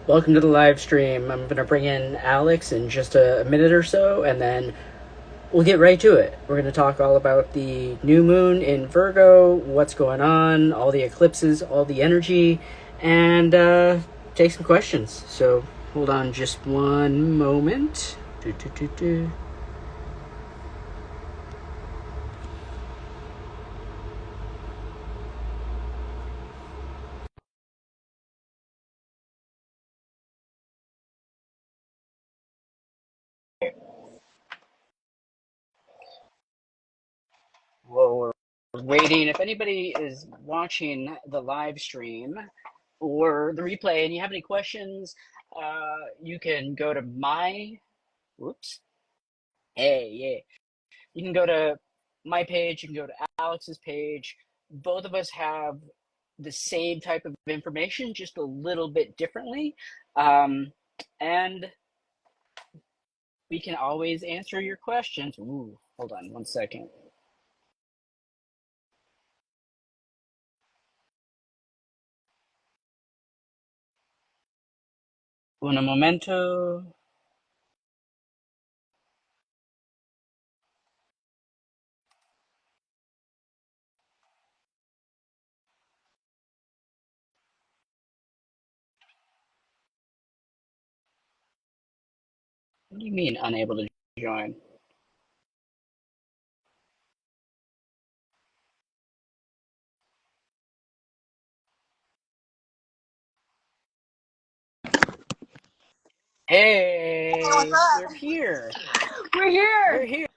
Welcome to the live stream. I'm going to bring in Alex in just a minute or so, and then we'll get right to it. We're going to talk all about the new moon in Virgo, what's going on, all the eclipses, all the energy, and take some questions. So hold on just one moment. Well, we're waiting. If anybody is watching the live stream or the replay and you have any questions, you can go to my. Whoops. Hey, yeah. You can go to my page, you can go to Alex's page. Both of us have the same type of information, just a little bit differently. And we can always answer your questions. Ooh, hold on one second. Un momento. What do you mean unable to join? What's Hey, we're up? here. We're here. We're here.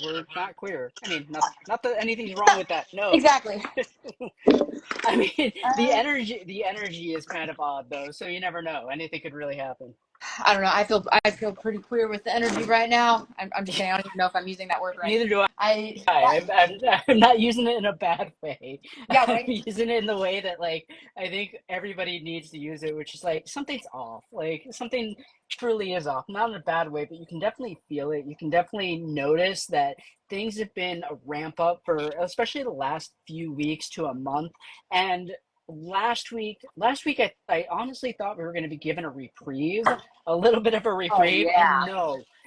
We're not queer. I mean, not that anything's wrong with that. No. Exactly. I mean, the Uh, energy is kind of odd though, so you never know. Anything could really happen. I don't know. I feel pretty queer with the energy right now. I'm just saying. I don't even know if I'm using that word right. Neither do I. I I'm not using it in a bad way. yeah I'm right. using it in the way that like I think everybody needs to use it, which is like something's off. Like something truly is off. Not in a bad way, but you can definitely feel it. You can definitely notice that things have been a ramp up for especially the last few weeks to a month. And last week I honestly thought we were going to be given a reprieve, a little bit of a Oh reprieve, and yeah.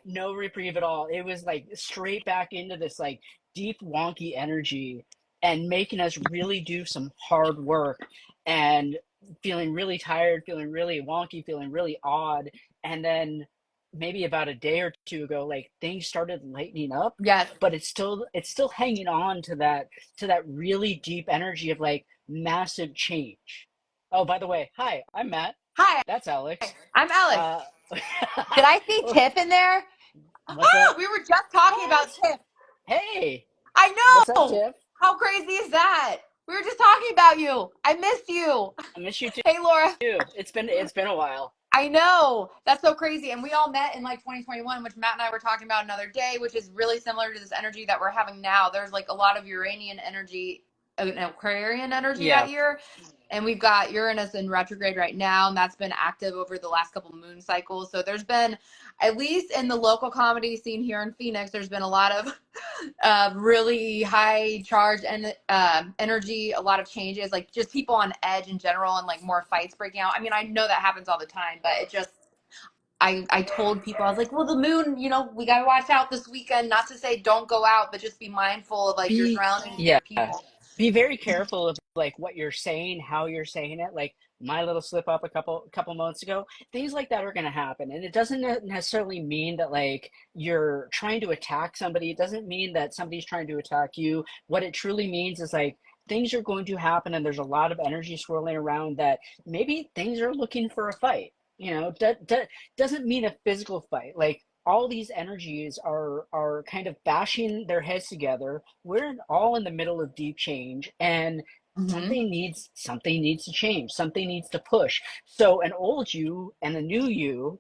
no reprieve at all. It was like straight back into this like deep wonky energy and making us really do some hard work and feeling really tired, feeling really wonky, feeling really odd. And then maybe about a day or two ago, like things started lightening up, Yes. but it's still hanging on to that really deep energy of like massive change. Oh, by the way, hi, I'm Matt. Hi. That's Alex. I'm Alex. Uh, Did I see Tiff in there? what's Oh, up? we were just talking about What? Tiff. Hey, I what's up, know. Tiff? How crazy is that? We were just talking about you. I missed you. I miss you Hey, Laura. too. It's been a while. I know. That's so crazy. And we all met in like 2021, which Matt and I were talking about another day, which is really similar to this energy that we're having now. There's like a lot of Uranian energy, Aquarian energy that Yeah. year. And we've got Uranus in retrograde right now, and that's been active over the last couple moon cycles. So there's been, at least in the local comedy scene here in Phoenix, there's been a lot of really high charge and energy, a lot of changes, like just people on edge in general, and like more fights breaking out. I mean, I know that happens all the time, but it just I told people, I was like, well, the moon, we gotta watch out this weekend. Not to say don't go out, but just be mindful of like your Be surroundings and yeah. your people. Be very careful of like what you're saying, how you're saying it. Like my little slip up a couple months ago, things like that are going to happen, and it doesn't necessarily mean that like you're trying to attack somebody. It doesn't mean that somebody's trying to attack you. What it truly means is like things are going to happen, and there's a lot of energy swirling around that maybe things are looking for a fight. Doesn't mean a physical fight. Like all these energies are kind of bashing their heads together. We're all in the middle of deep change, and Hmm. something needs to change. Something needs to push. So an old you and a new you,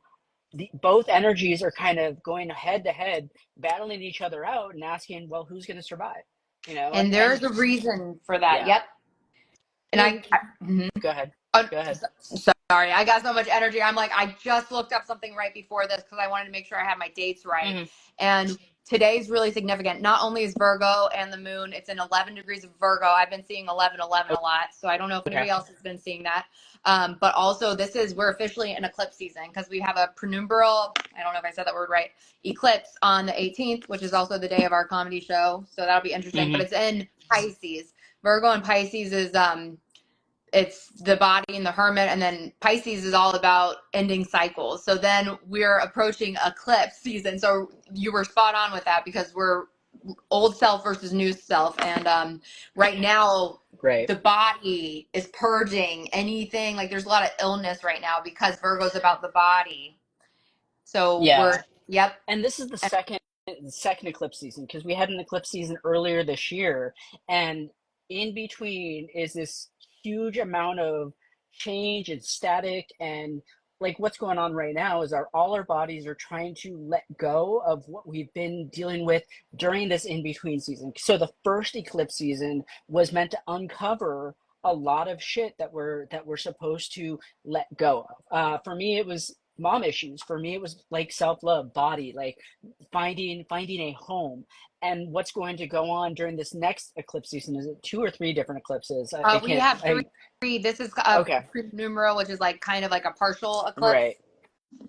both energies are kind of going head to head, battling each other out, and asking, well, who's going to survive? And And there's a reason for that. yeah, Yep. And and mhm. go ahead, Oh, go ahead. sorry, I got so much energy. I'm like, I just looked up something right before this because I wanted to make sure I had my dates right. Hmm. And today's really significant. Not only is Virgo and the moon, it's in 11 degrees of Virgo. I've been seeing 1111 a lot, so I don't know if Okay. anybody else has been seeing that. But also, we're officially in eclipse season because we have a penumbral, I don't know if I said that word right, eclipse on the 18th, which is also the day of our comedy show. So that'll be interesting. But Hmm. it's in Pisces. Virgo and Pisces is it's the body and the hermit, and then Pisces is all about ending cycles. So then we're approaching eclipse season. So you were spot on with that because we're old self versus new self, and right now Right. the body is purging anything, like there's a lot of illness right now because Virgo's about the body. So we're Yeah. yep. And this is the second eclipse season because we had an eclipse season earlier this year, and in between is this huge amount of change and static, and like what's going on right now is all our bodies are trying to let go of what we've been dealing with during this in between season. So the first eclipse season was meant to uncover a lot of shit that we're supposed to let go of. For me, it was mom issues. For me, it was like self-love, body, like finding a home. And what's going to go on during this next eclipse season? Is it two or three different eclipses? I We can't. have I three. This is a Okay. numeral, which is like kind of like a partial eclipse, Right.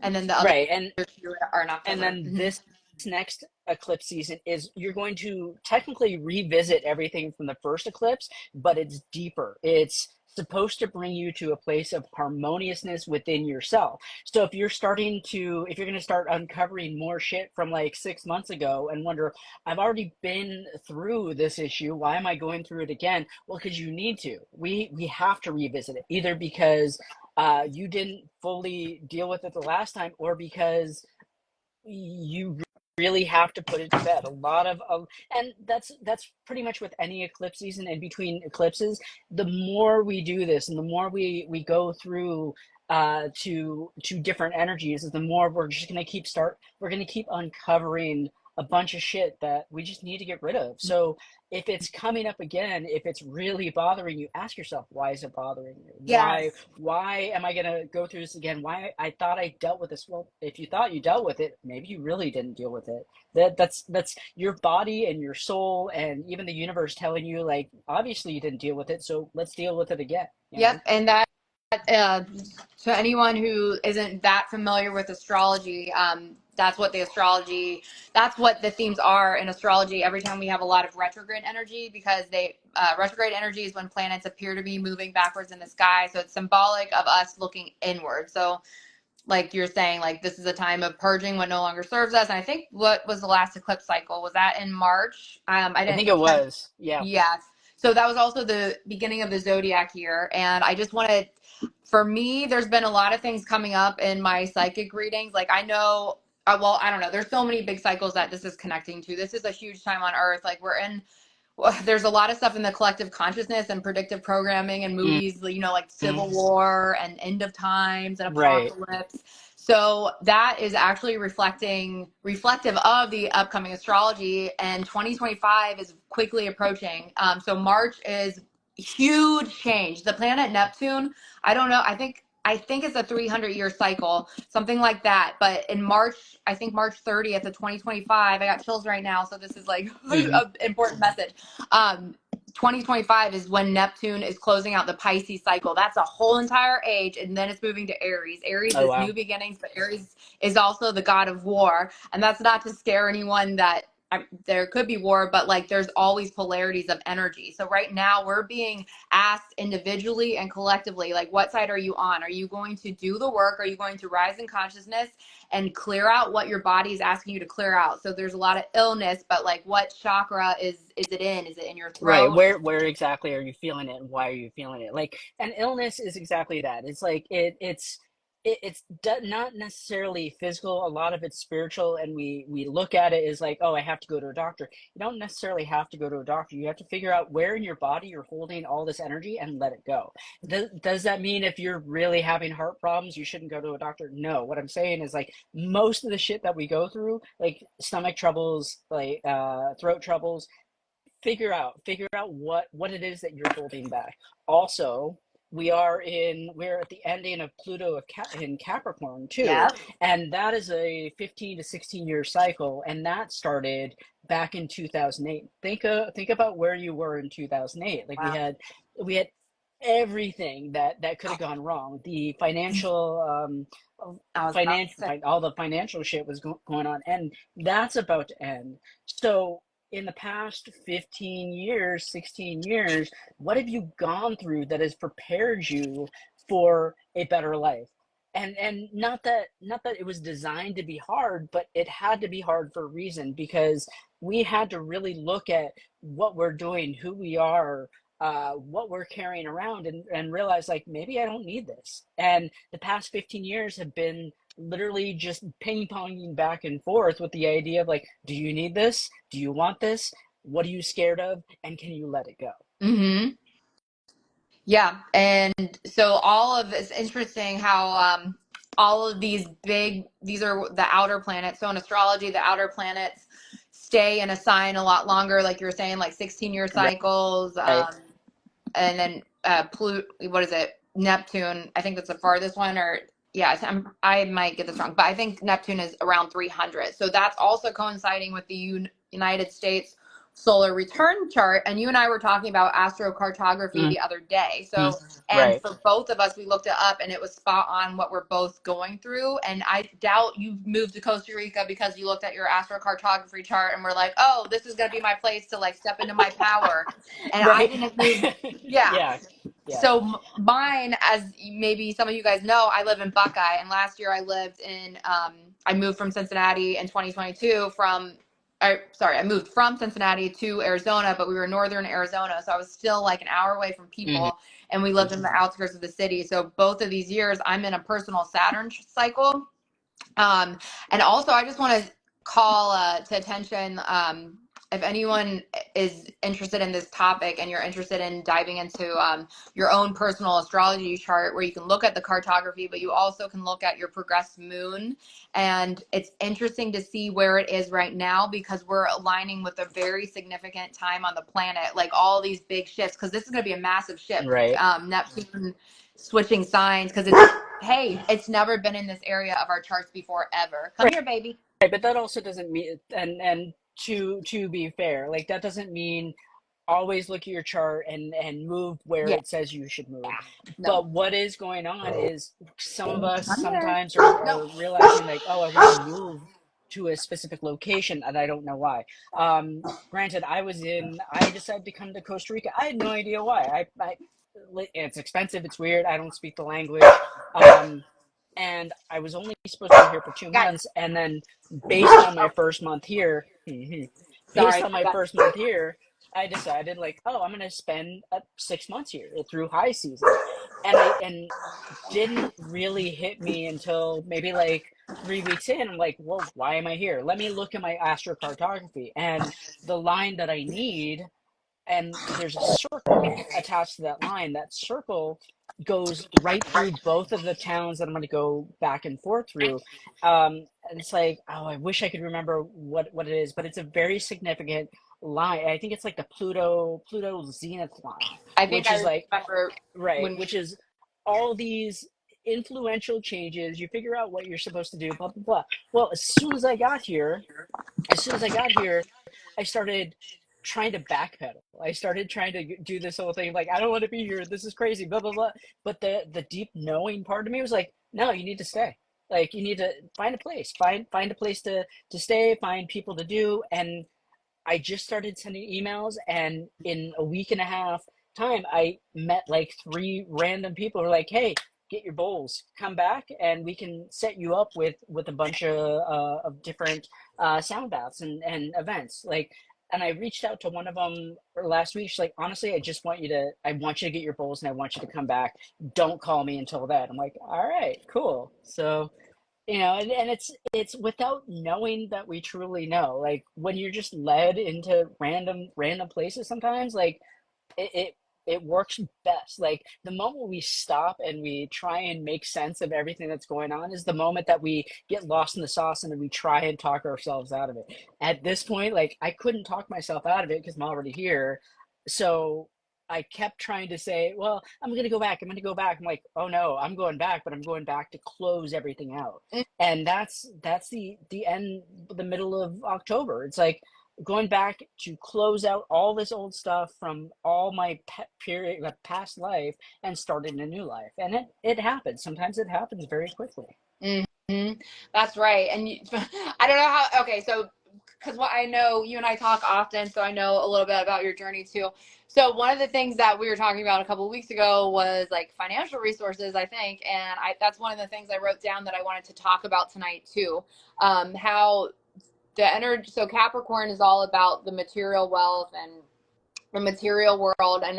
and then the other Right. two are in And October. then Mhm. this next eclipse season is you're going to technically revisit everything from the first eclipse, but it's deeper. It's supposed to bring you to a place of harmoniousness within yourself. So if you're going to start uncovering more shit from like 6 months ago and wonder, I've already been through this issue. Why am I going through it again? Well, because you need to. We have to revisit it either because you didn't fully deal with it the last time, or because you really have to put it to bed. A lot of and that's pretty much with any eclipse season and between eclipses. The more we do this, and the more we go through to different energies, is the more we're gonna keep uncovering a bunch of shit that we just need to get rid of. So if it's coming up again, if it's really bothering you, ask yourself, why is it bothering you? why Yes. why am I going to go through this again? Why I thought I dealt with this. Well, if you thought you dealt with it, maybe you really didn't deal with it. That's your body and your soul and even the universe telling you, like, obviously you didn't deal with it, so let's deal with it again, you Yep, know? and that uh, to anyone who isn't that familiar with astrology, that's what the themes are in astrology. Every time we have a lot of retrograde energy, because retrograde energy is when planets appear to be moving backwards in the sky, so it's symbolic of us looking inward. So like you're saying, like this is a time of purging what no longer serves us. And I think what was the last eclipse cycle? Was that in March? I I didn't think it check. was. Yeah. Yes. So that was also the beginning of the zodiac year. And I just wanted, for me, there's been a lot of things coming up in my psychic readings. Like I know, well, I don't know. There's so many big cycles that this is connecting to. This is a huge time on Earth. Like we're in, well, there's a lot of stuff in the collective consciousness and predictive programming and movies, like Mhm. Civil War and End of Times and Right. Apocalypse. So that is actually reflective of the upcoming astrology, and 2025 is quickly approaching. So March is huge change. The planet Neptune, I don't know, I think it's a 300-year cycle, something like that. But in March, I think March 30th of 2025, I got chills right now. So this is like Hmm. an important message. 2025 is when Neptune is closing out the Pisces cycle. That's a whole entire age. And then it's moving to Aries. Aries Oh, is new wow. beginnings, but Aries is also the god of war. And that's not to scare anyone that there could be war, but like there's always polarities of energy. So right now we're being asked individually and collectively, like, what side are you on? Are you going to do the work? Are you going to rise in consciousness and clear out what your body is asking you to clear out? So there's a lot of illness, but like, what chakra is it in? Is it in your Right. throat? Where exactly are you feeling it, and why are you feeling it? Like, an illness is exactly that. It's like not necessarily physical. A lot of it's spiritual, and we look at it as like, oh, I have to go to a doctor. You don't necessarily have to go to a doctor. You have to figure out where in your body you're holding all this energy and let it go. Does that mean if you're really having heart problems, you shouldn't go to a doctor? No. What I'm saying is, like, most of the shit that we go through, like stomach troubles, like throat troubles, figure out what it is that you're holding back. Also, we're at the ending of Pluto in Capricorn too, Yep. and that is a 15 to 16 year cycle, and that started back in 2008. Think about where you were in 2008. Like Wow. we had everything that could have gone wrong. The financial I was about to say. all the financial shit was going on, and that's about to end. So in the past 15 years, 16 years, what have you gone through that has prepared you for a better life? And not that it was designed to be hard, but it had to be hard for a reason, because we had to really look at what we're doing, who we are, what we're carrying around, and realize, like, maybe I don't need this. And the past 15 years have been literally just ping ponging back and forth with the idea of, like, do you need this? Do you want this? What are you scared of? And can you let it go? Mm-hmm. Yeah, and so all of it's interesting how all of these are the outer planets. So in astrology, the outer planets stay in a sign a lot longer, like you were saying, like 16-year cycles. Right. And then what is it? Neptune. I think that's the farthest one, or yeah, I might get this wrong, but I think Neptune is around 300. So that's also coinciding with the United States solar return chart. And you and I were talking about astrocartography Mm-hmm. the other day. So, and Right. for both of us, we looked it up and it was spot on what we're both going through. And I doubt you moved to Costa Rica because you looked at your astrocartography chart and were like, oh, this is going to be my place to like step into my power. And I Right. didn't move. Yeah. Yeah. Yeah. So mine, as maybe some of you guys know, I live in Buckeye, and last year I lived in. I moved from Cincinnati in 2022. I moved from Cincinnati to Arizona, but we were in northern Arizona, so I was still like an hour away from Mm-hmm. people, and we lived in the outskirts of the city. So both of these years, I'm in a personal Saturn cycle. Um, and also, I just want to call to attention if anyone is interested in this topic and you're interested in diving into your own personal astrology chart, where you can look at the cartography, but you also can look at your progressed moon. And it's interesting to see where it is right now, because we're aligning with a very significant time on the planet, like all these big shifts, because this is going to be a massive shift. Right. Neptune switching signs, because it's hey, it's never been in this area of our charts before ever. Come Right. here, baby. Right, but that also doesn't mean, and to be fair, like, that doesn't mean always look at your chart and move where Yeah, it says you should move. no. But what is going on is some of us Come here. sometimes No. are realizing, like, oh, I want to move to a specific location and I don't know why. Granted, I decided to come to Costa Rica. I had no idea why. It's expensive. It's weird. I don't speak the language. And I was only supposed to be here for two Guys, months, and then based on my first month here, based sorry. on my first month here, I decided, like, oh, I'm gonna spend 6 months here through high season, and didn't really hit me until maybe like 3 weeks in. I'm like, well, why am I here? Let me look at my astrocartography, and the line that I need, and there's a circle attached to that line. That circle goes right through both of the towns that I'm going to go back and forth through. And it's like, oh, I wish I could remember what it is, but it's a very significant line. I think it's like the Pluto zenith line, I think which I is like, remember right, when. which is all these influential changes. You figure out what you're supposed to do, blah blah blah. Well, as soon as I got here, I started trying to backpedal. I started trying to do this whole thing, like, I don't want to be here. This is crazy, blah blah blah. But the deep knowing part of me was like, no, you need to stay. Like, you need to find a place, find a place to stay, find people to do. And I just started sending emails, and in a week and a half time, I met like three random people who are like, "Hey, get your bowls, come back, and we can set you up with a bunch of different sound baths and events." Like, and I reached out to one of them last week. She's like, "Honestly, I want you to get your bowls, and I want you to come back. Don't call me until then." I'm like, "All right, cool." So, and it's without knowing that we truly know, like, when you're just led into random places sometimes, like, it it, it works best. Like, the moment we stop and we try and make sense of everything that's going on is the moment that we get lost in the sauce, and then we try and talk ourselves out of it. At this point, like, I couldn't talk myself out of it because I'm already here. So I kept trying to say, well, I'm going to go back. I'm going to go back. I'm like, oh no, I'm going back, but I'm going back to close everything out. And that's the end, the middle of October. It's like going back to close out all this old stuff from all my past life and starting a new life. And it happens. Sometimes it happens very quickly. Mm-hmm. That's right. And I don't know how, okay, so because what I know, you and I talk often, so I know a little bit about your journey too. So one of the things that we were talking about a couple of weeks ago was like financial resources, I think, and that's one of the things I wrote down that I wanted to talk about tonight too. How the energy, so Capricorn is all about the material wealth and the material world, and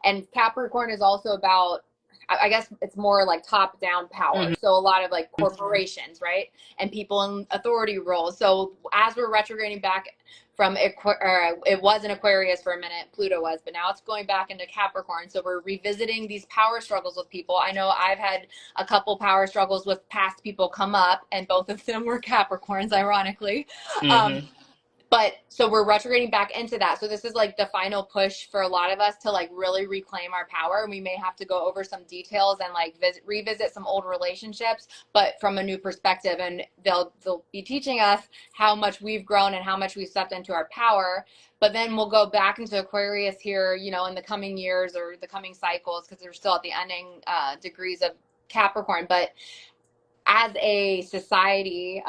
and Capricorn is also about, I guess it's more like top down power. Mm-hmm. So a lot of like corporations, right? And people in authority roles. So as we're retrograding back from it was in Aquarius for a minute, Pluto was, but now it's going back into Capricorn. So we're revisiting these power struggles with people. I know I've had a couple power struggles with past people come up, and both of them were Capricorns, ironically. Um, Mm-hmm. but so we're retrograding back into that. So this is like the final push for a lot of us to like really reclaim our power. And we may have to go over some details and like revisit some old relationships, but from a new perspective. And they'll be teaching us how much we've grown and how much we've stepped into our power. But then we'll go back into Aquarius here, you know, in the coming years or the coming cycles, because they're still at the ending degrees of Capricorn. But as a society,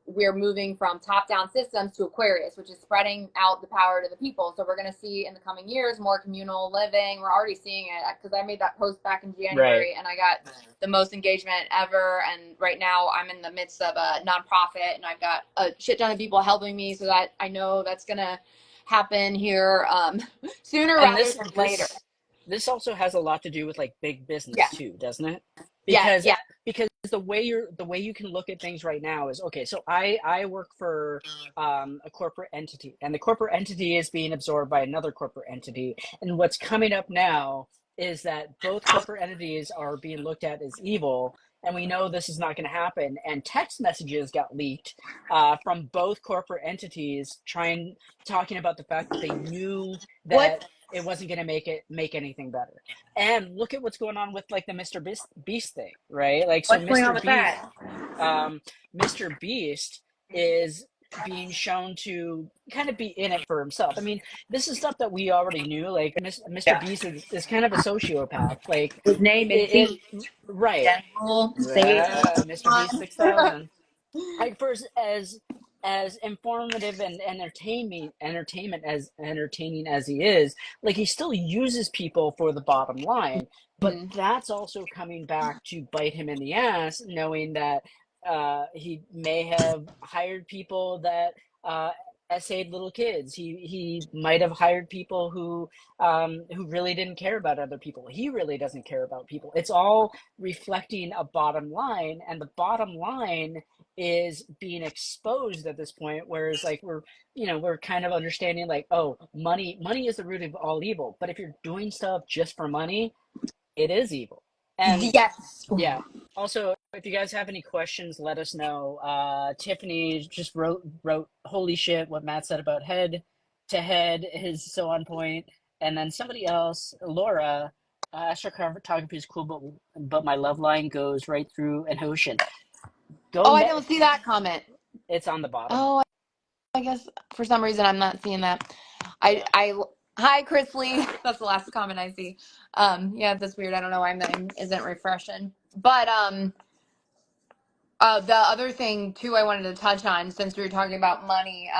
we're moving from top-down systems to Aquarius, which is spreading out the power to the people. So we're going to see in the coming years more communal living. We're already seeing it because I made that post back in Right. January and I got the most engagement ever. And right now I'm in the midst of a nonprofit and I've got a shit ton of people helping me, so that I know that's going to happen here sooner And rather than later. this also has a lot to do with like big Yeah. business too, doesn't it? Yes. Because Yeah. the way you can look at things right now is, okay, so I work for a corporate entity, and the corporate entity is being absorbed by another corporate entity, and what's coming up now is that both corporate entities are being looked at as evil, and we know this is not going to happen. And text messages got leaked from both corporate entities talking about the fact that they knew What? that it wasn't going to make anything better. And look at what's going on with like the Mr. Beast thing, right? Like, so What's going on Mr. with Beast, that? Mr. Beast is being shown to kind of be in it for himself. I mean, this is stuff that we already knew. Like, Mr. Yeah. Beast is kind of a sociopath. Like, His name is it Beast. right. General, say it to Mr. Beast everyone. 6000. Like, first, as informative and entertainment as entertaining as he is, like, he still uses people for the bottom line, but Mhm. that's also coming back to bite him in the ass, knowing that he may have hired people that essayed little kids. He might have hired people who really didn't care about other people. He really doesn't care about people. It's all reflecting a bottom line, and the bottom line is being exposed at this point, whereas like we're kind of understanding like, oh, money is the root of all evil, but if you're doing stuff just for money, it is evil. And Yes. yeah, also, if you guys have any questions, let us know. Tiffany just wrote holy shit, what Matt said about head to head is so on point. And then somebody else, Laura, astrocartography is cool, but my love line goes right through an ocean. Oh, Go I met don't see that comment. It's on the bottom. Oh, I guess for some reason I'm not seeing that. Yeah. I hi Chris Lee. That's the last comment I see. Yeah, that's weird. I don't know why my name isn't refreshing. But the other thing too I wanted to touch on, since we were talking about money,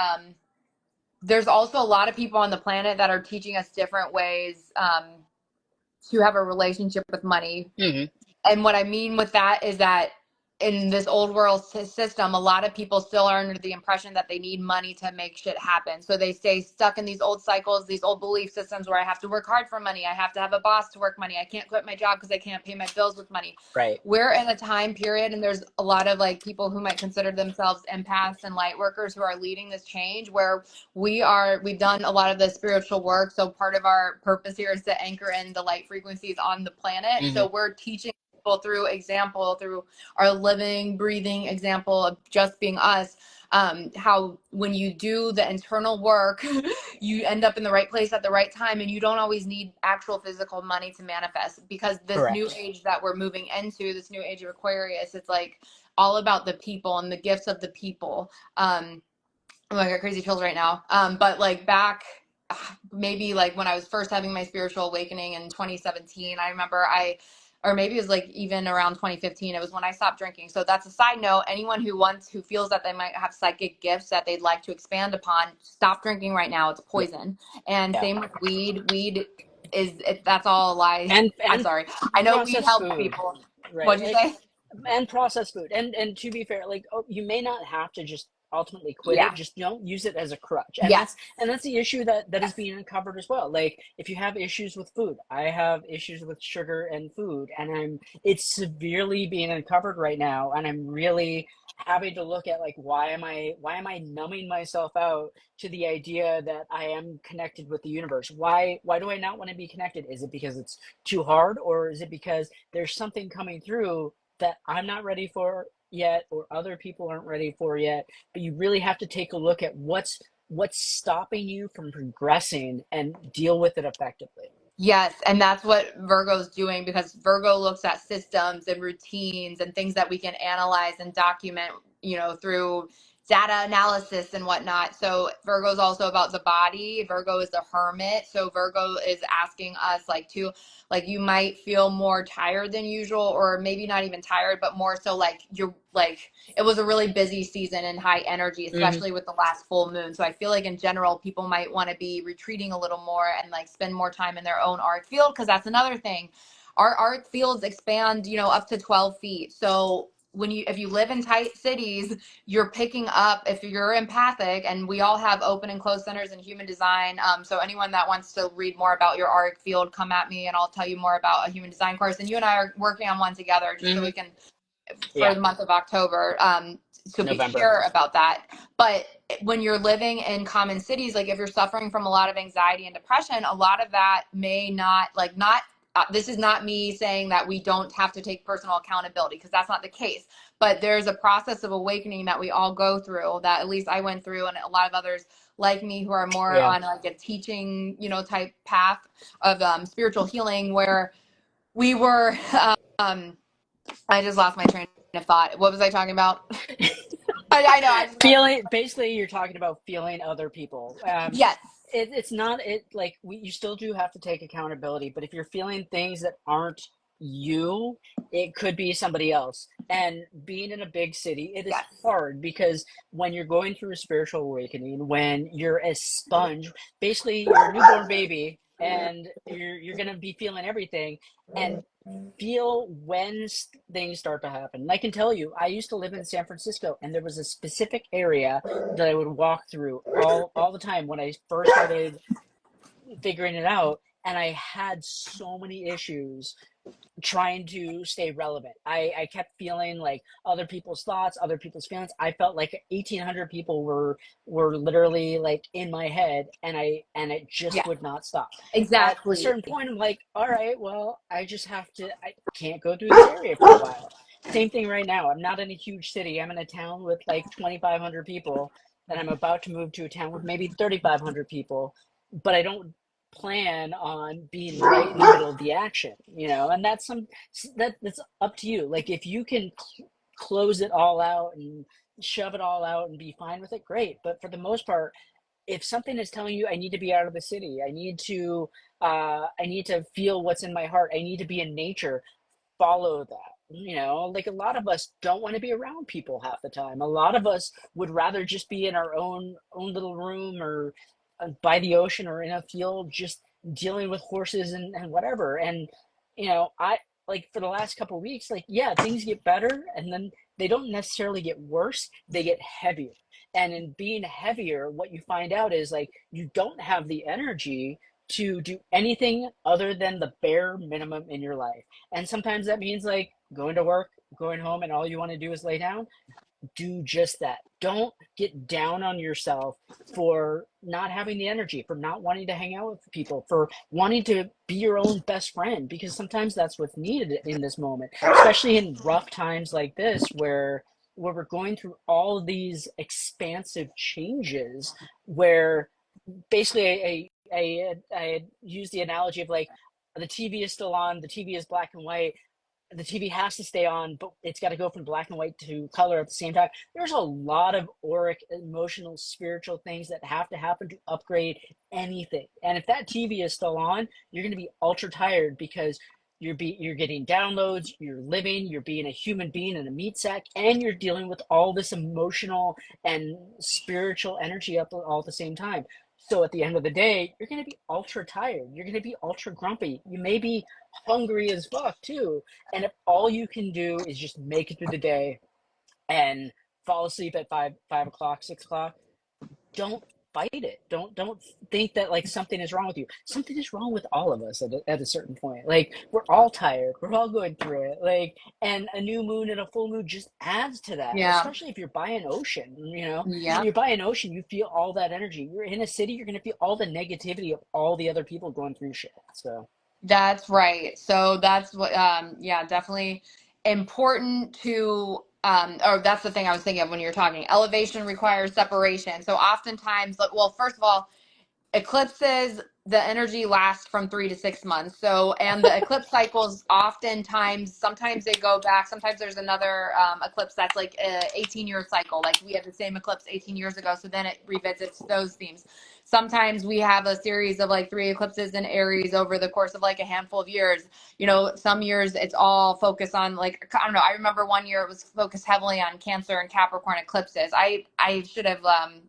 there's also a lot of people on the planet that are teaching us different ways to have a relationship with money. Hmm. And what I mean with that is that in this old world system, a lot of people still are under the impression that they need money to make shit happen. So they stay stuck in these old cycles, these old belief systems where I have to work hard for money. I have to have a boss to work money. I can't quit my job because I can't pay my bills with money. Right. We're in a time period, and there's a lot of like people who might consider themselves empaths and light workers who are leading this change where we've done a lot of the spiritual work. So part of our purpose here is to anchor in the light frequencies on the planet. Hmm. So we're teaching people through example, through our living, breathing example of just being us. How when you do the internal work, you end up in the right place at the right time, and you don't always need actual physical money to manifest, because this new Correct. age that we're moving into, this new age of Aquarius, it's like all about the people and the gifts of the people. Oh, I got crazy chills right now. But like back, maybe like when I was first having my spiritual awakening in 2017, I remember or maybe it was like even around 2015, it was when I stopped drinking. So that's a side note. Anyone who feels that they might have psychic gifts that they'd like to expand upon, stop drinking right now. It's Yeah. poison. And Yeah. same with weed. That's all a lie. I'm And sorry. I know weed processed helps food, people. right? What'd you Like, say? and processed food. And to be fair, like, oh, you may not have to just ultimately quit it. Yeah. Just don't use it as a crutch. And Yes. that's the issue that is Yes. being uncovered as well. Like, if you have issues with food, I have issues with sugar and food, and it's severely being uncovered right now, and I'm really having to look at, like, why am I numbing myself out to the idea that I am connected with the universe? Why do I not want to be connected? Is it because it's too hard, or is it because there's something coming through that I'm not ready for yet, or other people aren't ready for yet? But you really have to take a look at what's stopping you from progressing and deal with it effectively. Yes, and that's what Virgo's doing, because Virgo looks at systems and routines and things that we can analyze and document, through data analysis and whatnot. So Virgo's also about the body. Virgo is the hermit. So Virgo is asking us like you might feel more tired than usual, or maybe not even tired, but more so like you're like it was a really busy season and high energy, Mm-hmm. especially with the last full moon. So I feel like in general, people might want to be retreating a little more and like spend more time in their own arc field, because that's another thing. Our arc fields expand, up to 12 feet. So if you live in tight cities, you're picking up, if you're empathic, and we all have open and closed centers in human design. So anyone that wants to read more about your arc field, come at me and I'll tell you more about a human design course. And you and I are working on one together, just so Mm-hmm. we can, for Yeah. the month of October, to be November. sure about that. But when you're living in common cities, like if you're suffering from a lot of anxiety and depression, a lot of that may not, like, not, this is not me saying that we don't have to take personal accountability, because that's not the case. But there's a process of awakening that we all go through, that at least I went through, and a lot of others like me who are more Yeah. on like a teaching, type path of spiritual healing, where we were, um, I just lost my train of thought. What was I talking about? I know. I just got. Feeling, basically, you're talking about feeling other people. Yes. It's not it like you still do have to take accountability, but if you're feeling things that aren't you, it could be somebody else. And being in a big city, it is Yes. hard because when you're going through a spiritual awakening, when you're a sponge, basically you're a newborn baby, and you're gonna be feeling everything, and feel when things start to happen. And I can tell you, I used to live in San Francisco, and there was a specific area that I would walk through all the time when I first started figuring it out, and I had so many issues trying to stay relevant. I kept feeling like other people's thoughts, other people's feelings. I felt like 1,800 people were literally like in my head, and it just Yes. would not stop. At a Exactly. certain point, I'm like, all right, well, I just have to. I can't go through this area for a while. Same thing right now. I'm not in a huge city. I'm in a town with like 2,500 people, and I'm about to move to a town with maybe 3,500 people, but I don't plan on being right in the middle of the action, and that's up to you. Like, if you can close it all out and shove it all out and be fine with it, great. But for the most part, if something is telling you I need to be out of the city, I need to feel what's in my heart, I need to be in nature, follow that. Like, a lot of us don't want to be around people half the time. A lot of us would rather just be in our own little room, or by the ocean, or in a field, just dealing with horses and whatever. And I, like, for the last couple of weeks, like, yeah, things get better, and then they don't necessarily get worse, they get heavier. And in being heavier, what you find out is, like, you don't have the energy to do anything other than the bare minimum in your life. And sometimes that means, like, going to work, going home, and all you want to do is lay down. do just that. Don't get down on yourself for not having the energy, for not wanting to hang out with people, for wanting to be your own best friend, because sometimes that's what's needed in this moment, especially in rough times like this where we're going through all of these expansive changes where basically I use the analogy of like the TV is still on, the TV is black and white, the TV has to stay on, but it's got to go from black and white to color at the same time. There's a lot of auric, emotional, spiritual things that have to happen to upgrade anything. And if that TV is still on, you're going to be ultra tired because you're getting downloads, you're living, you're being a human being in a meat sack, and you're dealing with all this emotional and spiritual energy up all at the same time. So at the end of the day, you're going to be ultra tired. You're going to be ultra grumpy. You may be hungry as fuck too. And if all you can do is just make it through the day and fall asleep at 5 o'clock, 6 o'clock, don't fight it. Don't think that like something is wrong with you. Something is wrong with all of us at a certain point. Like we're all tired. We're all going through it. Like, and a new moon and a full moon just adds to that. Yeah. Especially if you're by an ocean. When Yeah. you're by an ocean, you feel all that energy. You're in a city, you're gonna feel all the negativity of all the other people going through shit. So That's right. So that's what, yeah, definitely important to, or that's the thing I was thinking of when you're talking. Elevation requires separation. So oftentimes, like, well, first of all, eclipses, the energy lasts from 3 to 6 months. So, and the eclipse cycles oftentimes, sometimes they go back. Sometimes there's another eclipse that's like a 18-year cycle. Like we had the same eclipse 18 years ago. So then it revisits those themes. Sometimes we have a series of like 3 eclipses in Aries over the course of like a handful of years. Some years it's all focused on like, I don't know. I remember one year it was focused heavily on Cancer and Capricorn eclipses. I should have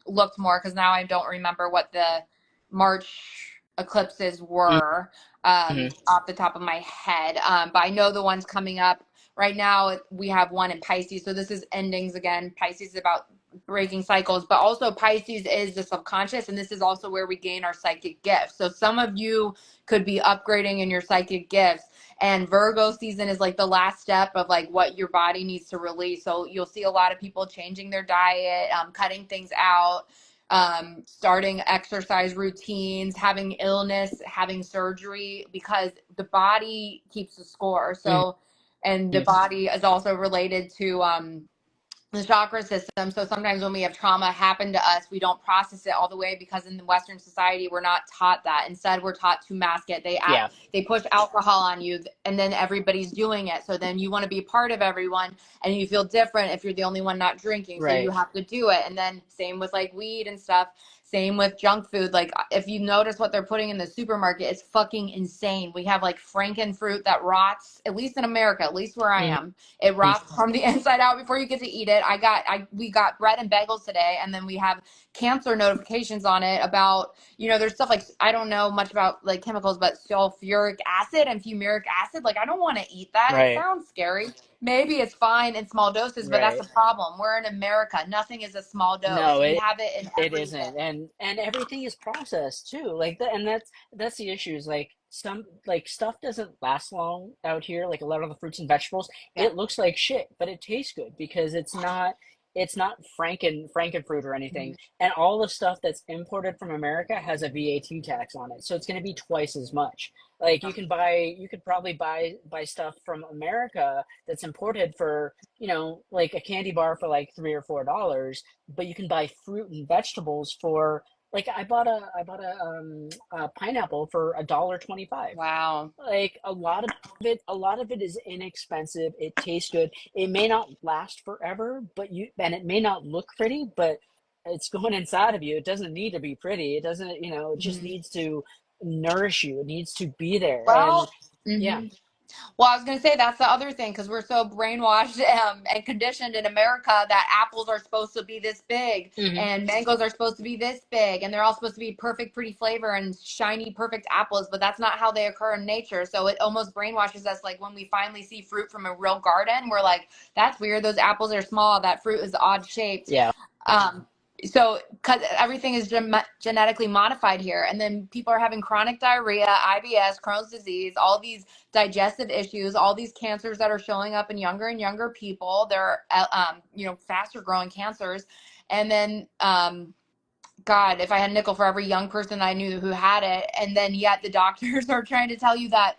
looked more because now I don't remember what the March eclipses were mhm. off the top of my head. But I know the ones coming up right now, we have one in Pisces. So this is endings again. Pisces is about breaking cycles, but also Pisces is the subconscious. And this is also where we gain our psychic gifts. So some of you could be upgrading in your psychic gifts. And Virgo season is like the last step of like what your body needs to release. So you'll see a lot of people changing their diet, cutting things out, starting exercise routines, having illness, having surgery, because the body keeps the score. So, and the Mhm. body is also related to the chakra system. So sometimes when we have trauma happen to us, we don't process it all the way because in the Western society, we're not taught that. Instead, we're taught to mask it. Yeah, They push alcohol on you and then everybody's doing it. So then you want to be part of everyone and you feel different if you're the only one not drinking. So you right. have to do it. And then same with like weed and stuff. Same with junk food. Like if you notice what they're putting in the supermarket, it's fucking insane. We have like frankenfruit that rots, at least in America, at least where I Mhm. am. It rots from the inside out before you get to eat it. We got bread and bagels today, and then we have cancer notifications on it about, there's stuff like, I don't know much about like chemicals, but sulfuric acid and fumaric acid. Like I don't want to eat that. It Right. sounds scary. Maybe it's fine in small doses, but that's Right. the problem. We're in America. Nothing is a small dose. No, We it have it in it everything. isn't. And everything is processed too. Like that, and that's the issue is like some like stuff doesn't last long out here, like a lot of the fruits and vegetables. Yeah. It looks like shit, but it tastes good because it's not frankenfruit or anything. Mhm. And all the stuff that's imported from America has a VAT tax on it. So it's going to be twice as much. Like you could probably buy stuff from America that's imported for, like a candy bar for like $3 or $4, but you can buy fruit and vegetables for like I bought a pineapple for $1.25. Wow. Like a lot of it is inexpensive. It tastes good. It may not last forever, and it may not look pretty, but it's going inside of you. It doesn't need to be pretty. It doesn't, it just Mhm. needs to nourish you. It needs to be there. And Well, yeah. mhm. Well, I was going to say that's the other thing because we're so brainwashed and conditioned in America that apples are supposed to be this big Hmm. and mangoes are supposed to be this big and they're all supposed to be perfect, pretty flavor and shiny, perfect apples, but that's not how they occur in nature. So it almost brainwashes us. Like when we finally see fruit from a real garden, we're like, that's weird. Those apples are small. That fruit is odd shaped. Yeah. Um, So because everything is genetically modified here, and then people are having chronic diarrhea, IBS, Crohn's disease, all these digestive issues, all these cancers that are showing up in younger and younger people. They're faster growing cancers. And then God, if I had a nickel for every young person I knew who had it, and then yet the doctors are trying to tell you that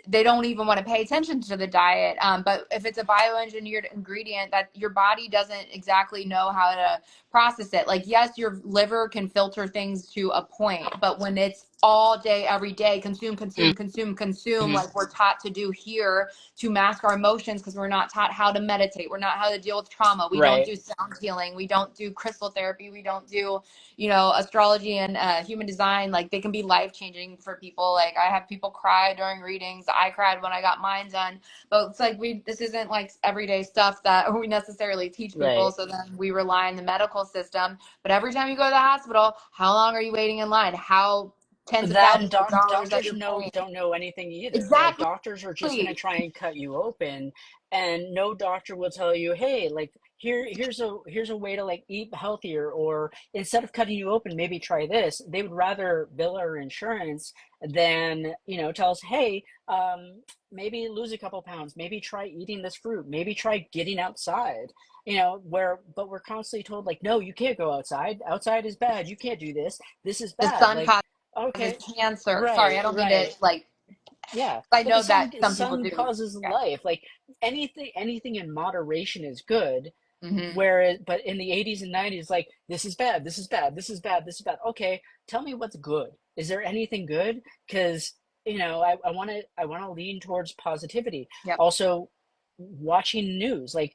they don't even want to pay attention to the diet. But if it's a bioengineered ingredient that your body doesn't exactly know how to process it, like yes, your liver can filter things to a point, but when it's all day, every day, consume, consume, consume, consume, Mm-hmm. like we're taught to do here to mask our emotions because we're not taught how to meditate. We're not how to deal with trauma. We don't Right. do sound healing. We don't do crystal therapy. We don't do astrology and human design. Like they can be life changing for people. Like I have people cry during readings. I cried when I got mine done. But it's like this isn't like everyday stuff that we necessarily teach people. Right. So then we rely on the medical system. But every time you go to the hospital, how long are you waiting in line? How tens of That and thousands of dollars that doctors you're paying? don't know anything either. Like Exactly. doctors are just going to try and cut you open, and no doctor will tell you, "Hey, like here's a way to like eat healthier," or instead of cutting you open, maybe try this. They would rather bill our insurance than, tell us, "Hey, maybe lose a couple pounds, maybe try eating this fruit, maybe try getting outside." But we're constantly told like, "No, you can't go outside. Outside is bad. You can't do this. This is The bad." sun Like, causes okay. cancer. Sorry, Right, I don't mean to right. like. Yeah. I But the know that some people sun do. causes Yeah. life. Like anything in moderation is good. Hmm. Whereas, but in the 80s and 90s, like this is bad, this is bad, this is bad, this is bad. Okay, tell me what's good. Is there anything good? Because I want to lean towards positivity. Yep. Also, watching news, like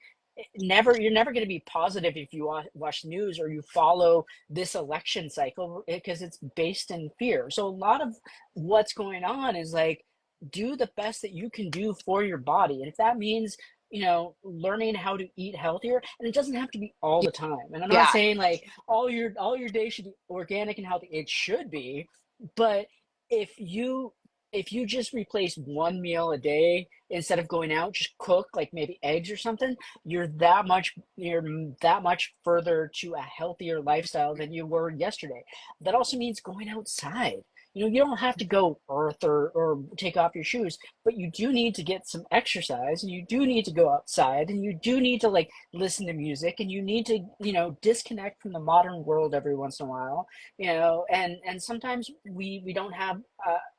you're never going to be positive if you watch news or you follow this election cycle because it's based in fear. So a lot of what's going on is like do the best that you can do for your body, and if that means learning how to eat healthier, and it doesn't have to be all the time. And I'm not Yeah. saying like all your day should be organic and healthy. It should be, but if you just replace one meal a day instead of going out, just cook like maybe eggs or something, you're that much further to a healthier lifestyle than you were yesterday. That also means going outside. You don't have to go earth or take off your shoes, but you do need to get some exercise, and you do need to go outside, and you do need to like listen to music, and you need to disconnect from the modern world every once in a while. And sometimes we don't have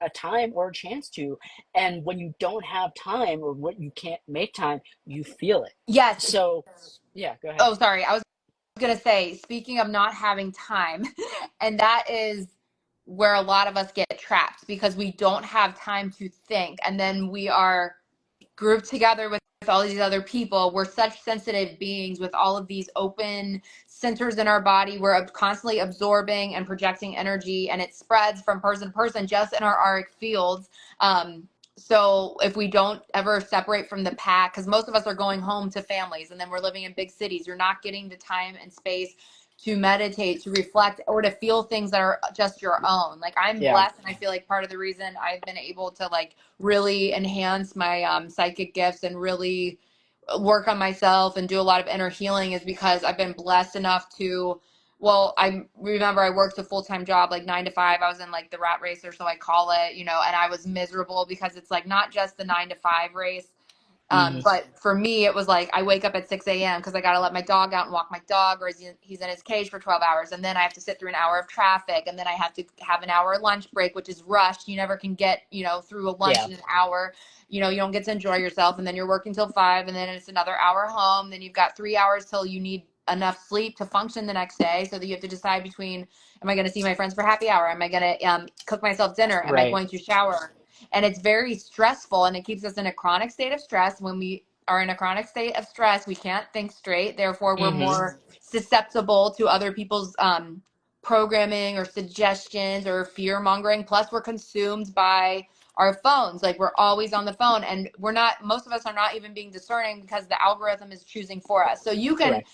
a time or a chance to, and when you don't have time or what you can't make time, you feel it. Yes. So yeah, go ahead. Oh, sorry. I was going to say, speaking of not having time, and that is where a lot of us get trapped because we don't have time to think. And then we are grouped together with all these other people. We're such sensitive beings with all of these open centers in our body. We're constantly absorbing and projecting energy, and it spreads from person to person just in our auric fields. So if we don't ever separate from the pack, because most of us are going home to families and then we're living in big cities, you're not getting the time and space to meditate, to reflect, or to feel things that are just your own. Like I'm Yeah. blessed, and I feel like part of the reason I've been able to like really enhance my psychic gifts and really work on myself and do a lot of inner healing is because I've been blessed enough to. Well, I remember I worked a full-time job, like 9 to 5. I was in like the rat race, or so I call it, and I was miserable because it's like not just the 9 to 5 race. Hmm. But for me, it was like I wake up at 6 a.m. because I got to let my dog out and walk my dog, or he's in his cage for 12 hours. And then I have to sit through an hour of traffic. And then I have to have an hour lunch break, which is rushed. You never can get, through a lunch Yeah. in an hour. You don't get to enjoy yourself. And then you're working till 5. And then it's another hour home. Then you've got 3 hours till you need enough sleep to function the next day. So that you have to decide between, am I going to see my friends for happy hour? Am I going to cook myself dinner? Am I Right. going to shower? And it's very stressful, and it keeps us in a chronic state of stress. When we are in a chronic state of stress, we can't think straight. Therefore, we're Hmm. more susceptible to other people's programming or suggestions or fear mongering. Plus, we're consumed by our phones. Like we're always on the phone, and most of us are not even being discerning because the algorithm is choosing for us. So you can, Correct.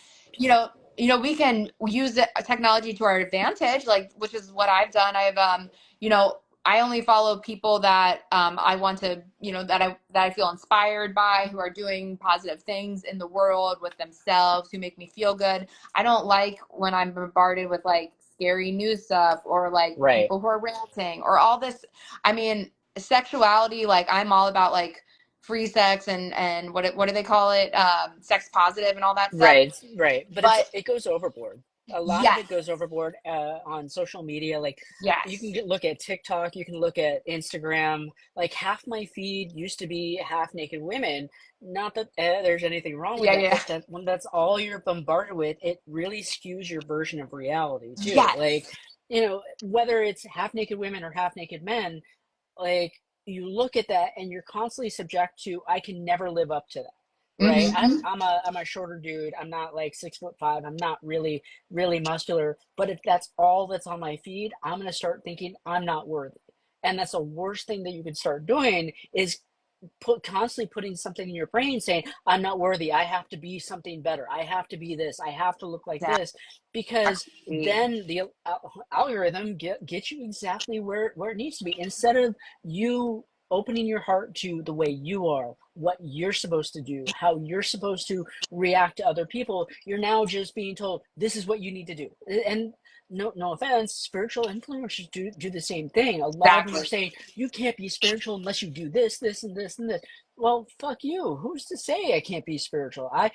we can use the technology to our advantage, like, which is what I've done. I've, I only follow people that I want to, that I feel inspired by, who are doing positive things in the world with themselves, who make me feel good. I don't like when I'm bombarded with like scary news stuff, or like Right. people who are ranting or all this. I mean, sexuality, like I'm all about like free sex and what do they call it? Sex positive and all that stuff. Right, right. But But it goes overboard. A lot of yes, it goes overboard on social media. Like you can yes, look at TikTok, you can look at Instagram. Like half my feed used to be half naked women. Not that there's anything wrong with yeah, that, yeah, but that when that's all you're bombarded with, it really skews your version of reality too. Like, yes. whether it's half naked women or half naked men, like you look at that and you're constantly subject to, I can never live up to that, right? i'm Hmm. i'm a i'm a shorter dude. I'm not like 6'5". I'm not really muscular, but if that's all that's on my feed, I'm going to start thinking I'm not worthy. And that's the worst thing that you can start doing, is constantly putting something in your brain saying, I'm not worthy, I have to be something better, I have to be this, I have to look like this, because Exactly. then the algorithm get you exactly where it needs to be, instead of you opening your heart to the way you are, what you're supposed to do, how you're supposed to react to other people. You're now just being told this is what you need to do. And no offense, spiritual influencers do the same thing. A lot of them are Exactly. saying you can't be spiritual unless you do this, this, and this, and this. Well, fuck you. Who's to say I can't be spiritual? I'm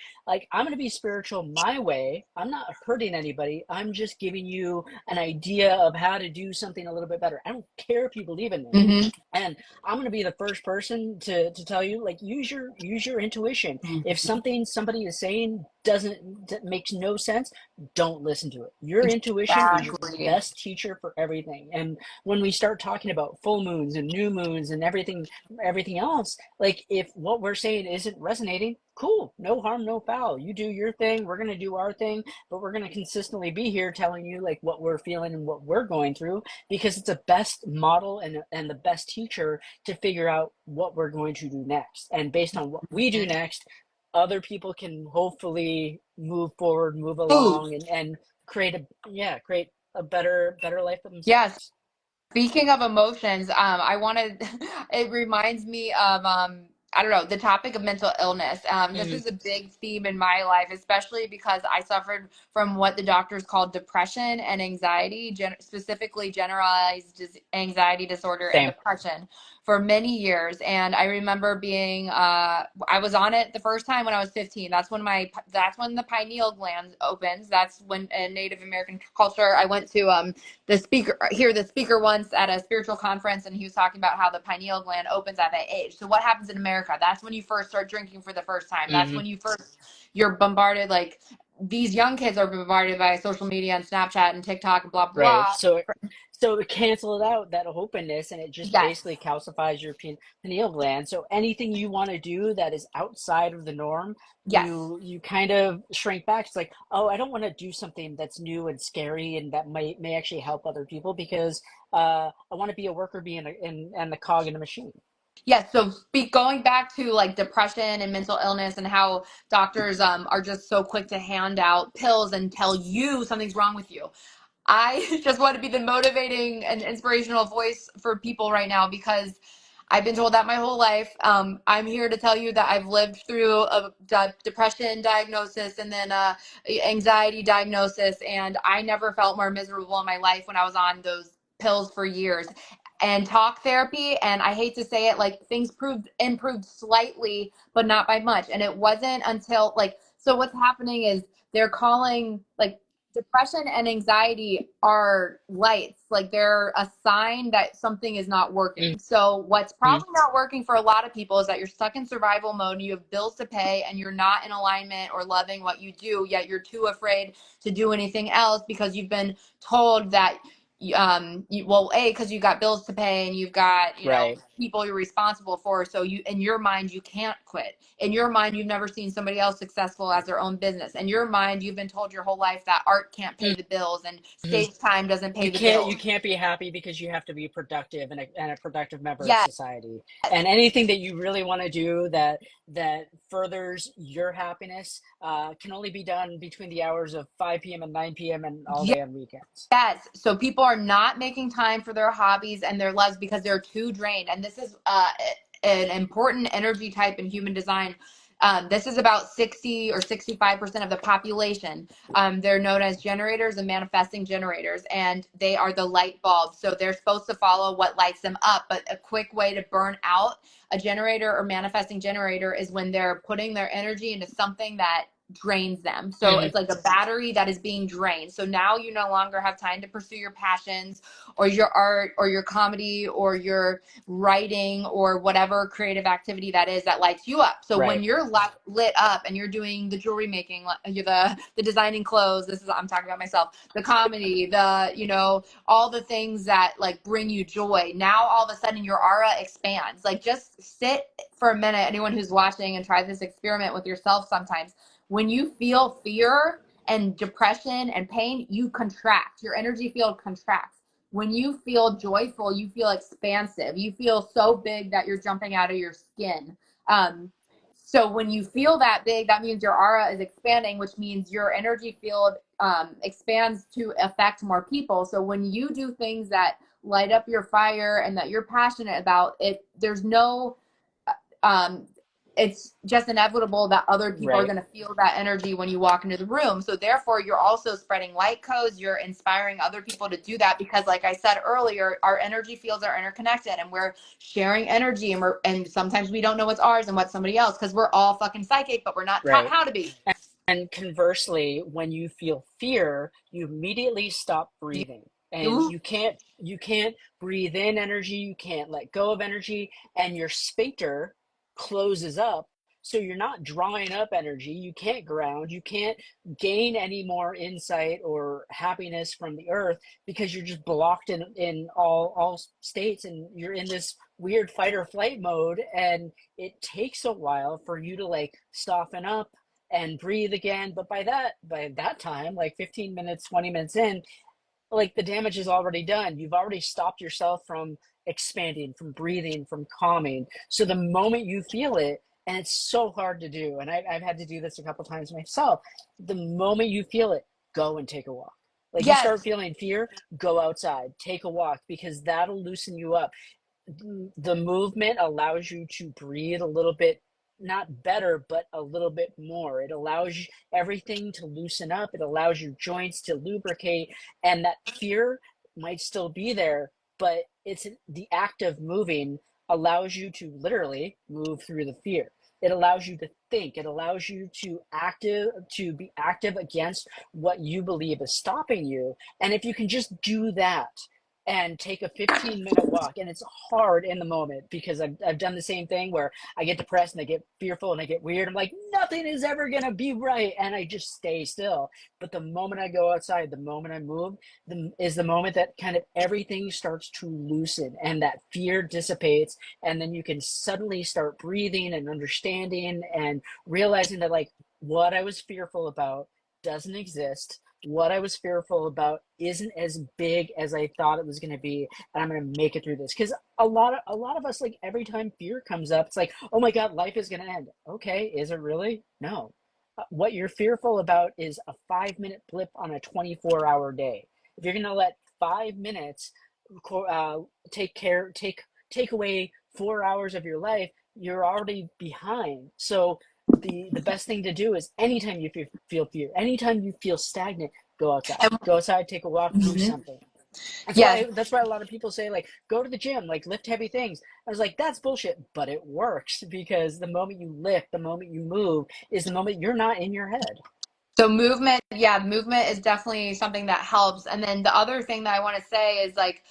going to be spiritual my way. I'm not hurting anybody. I'm just giving you an idea of how to do something a little bit better. I don't care if you believe in me. Hmm. And I'm going to be the first person to tell you, like, use your intuition. If something somebody is saying doesn't makes no sense, don't listen to it. Your intuition is your Exactly. best teacher for everything. And when we start talking about full moons and new moons and everything else, like, if what we're saying isn't resonating, cool, no harm, no foul. You do your thing, we're going to do our thing, but we're going to consistently be here telling you like what we're feeling and what we're going through, because it's a best model and the best teacher to figure out what we're going to do next. And based on what we do next, other people can hopefully move forward, move Ooh, along, and create a better life for yes. themselves. Speaking of emotions, I wanted, it reminds me of, I don't know, the topic of mental illness. This Mm, is a big theme in my life, especially because I suffered from what the doctors call depression and anxiety, specifically generalized anxiety disorder and same. depression for many years. And I remember being, I was on it the first time when I was 15. That's when the pineal gland opens. That's when in Native American culture, I went to, the speaker once at a spiritual conference, and he was talking about how the pineal gland opens at that age. So what happens in America? That's when you first start drinking for the first time. That's Hmm. when you're bombarded, like these young kids are bombarded by social media and Snapchat and TikTok and blah Right. blah. So it cancels out that openness, and it just Yes. basically calcifies your pineal gland. So anything you want to do that is outside of the norm, Yes. you kind of shrink back. It's like, oh, I don't want to do something that's new and scary and that may actually help other people, because I want to be a worker, be in the cog in the machine. Yes, so going back to like depression and mental illness and how doctors are just so quick to hand out pills and tell you something's wrong with you. I just want to be the motivating and inspirational voice for people right now, because I've been told that my whole life. I'm here to tell you that I've lived through a depression diagnosis and then a anxiety diagnosis, and I never felt more miserable in my life when I was on those pills for years. And talk therapy, and I hate to say it, like things improved slightly, but not by much. And it wasn't until like, so what's happening is they're calling like depression and anxiety are lights, like they're a sign that something is not working. So what's Mhm. probably not working for a lot of people is that you're stuck in survival mode and you have bills to pay and you're not in alignment or loving what you do, yet you're too afraid to do anything else because you've been told that well, because you got bills to pay and you've got, Right. people you're responsible for. So you, in your mind, you can't quit. In your mind, you've never seen somebody else successful as their own business. In your mind, you've been told your whole life that art can't pay the bills and Mhm. stage time doesn't pay you the can't you bills. can't be happy because you have to be productive and a productive member of Yes, society. And anything that you really want to do that furthers your happiness can only be done between the hours of 5 p.m. and 9 p.m. and all day on weekends. yes. So people are not making time for their hobbies and their loves because they're too drained. And this is an important energy type in human design. This is about 60 or 65% of the population. They're known as generators and manifesting generators, and they are the light bulbs. So they're supposed to follow what lights them up. But a quick way to burn out a generator or manifesting generator is when they're putting their energy into something that drains them. So Hmm. it's like a battery that is being drained. So now you no longer have time to pursue your passions or your art or your comedy or your writing or whatever creative activity that is that lights you up. So when Right. you're lit up and you're doing the jewelry making, the designing clothes, this is, I'm talking about myself, the comedy, the, you know, all the things that like bring you joy. Now all of a sudden your aura expands. Like just sit for a minute. Anyone who's watching, and try this experiment with yourself sometimes. When you feel fear and depression and pain, you contract. Your energy field contracts. When you feel joyful, you feel expansive. You feel so big that you're jumping out of your skin. Um, so when you feel that big, that means your aura is expanding, which means your energy field expands to affect more people. So when you do things that light up your fire and that you're passionate about, it, there's no um, it's just inevitable that other people are Right. going to feel that energy when you walk into the room. So therefore, you're also spreading light codes. You're inspiring other people to do that because, like I said earlier, our energy fields are interconnected, and we're sharing energy, and sometimes we don't know what's ours and what's somebody else because we're all fucking psychic, but we're not taught Right. how to be. And conversely, when you feel fear, you immediately stop breathing. And You, you can't breathe in energy, you can't let go of energy, and your sphincter closes up. So you're not drawing up energy, you can't ground, you can't gain any more insight or happiness from the earth because you're just blocked in all states, and you're in this weird fight or flight mode, and it takes a while for you to like soften up and breathe again. But by that time, like 15 minutes, 20 minutes in, like the damage is already done. You've already stopped yourself from expanding, from breathing, from calming. So the moment you feel it, and it's so hard to do, and I've had to do this a couple times myself, the moment you feel it, go and take a walk. Like you start yes. feeling fear, go outside, take a walk, because that'll loosen you up. The movement allows you to breathe a little bit, not better, but a little bit more. It allows everything to loosen up, it allows your joints to lubricate, and that fear might still be there, but it's the act of moving allows you to literally move through the fear. It allows you to think, it allows you to be active against what you believe is stopping you. And if you can just do that and take a 15-minute walk, and it's hard in the moment because I've done the same thing where I get depressed and I get fearful and I get weird. I'm like, nothing is ever going to be right, and I just stay still. But the moment I go outside, the moment I move, is the moment that kind of everything starts to loosen and that fear dissipates, and then you can suddenly start breathing and understanding and realizing that like what I was fearful about doesn't exist. What I was fearful about isn't as big as I thought it was going to be, and I'm going to make it through this. Because a lot of us, like every time fear comes up, it's like, oh my god, life is going to end. Okay, is it really? No. What you're fearful about is a 5-minute blip on a 24-hour day. If you're going to let 5 minutes uh, take away 4 hours of your life, you're already behind. So the best thing to do is anytime you feel fear, anytime you feel stagnant, go outside. And, Go outside, take a walk, do mhm. something. That's Yes. why that's why a lot of people say like go to the gym, like lift heavy things. I was like, that's bullshit, but it works because the moment you lift, the moment you move is the moment you're not in your head. So movement, yeah, movement is definitely something that helps. And then the other thing that I want to say is like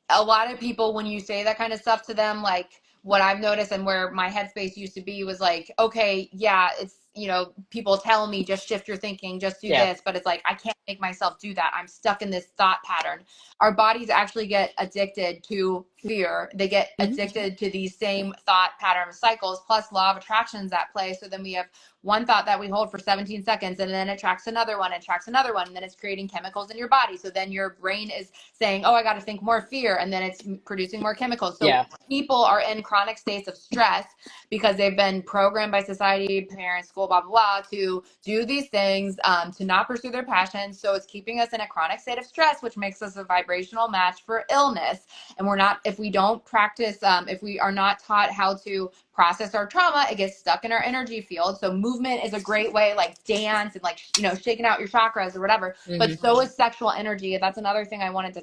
a lot of people, when you say that kind of stuff to them, like what I've noticed and where my headspace used to be was like, okay, yeah, it's, you know, people tell me just shift your thinking, just do Yeah. this, but it's like I can't make myself do that. I'm stuck in this thought pattern. Our bodies actually get addicted to fear. They get Hmm. addicted to these same thought pattern cycles, plus law of attractions at play. So then we have one thought that we hold for 17 seconds, and then it tracks another one and tracks another one, and then it's creating chemicals in your body. So then your brain is saying, oh, I got to think more fear, and then it's producing more chemicals. So Yeah. people are in chronic states of stress because they've been programmed by society, parents, school, blah, blah, blah, to do these things, to not pursue their passions. So it's keeping us in a chronic state of stress, which makes us a vibrational match for illness. And we're not, if we don't practice, if we are not taught how to process our trauma, it gets stuck in our energy field. So movement is a great way, like dance and like, you know, shaking out your chakras or whatever. But Hmm. so is sexual energy. That's another thing I wanted to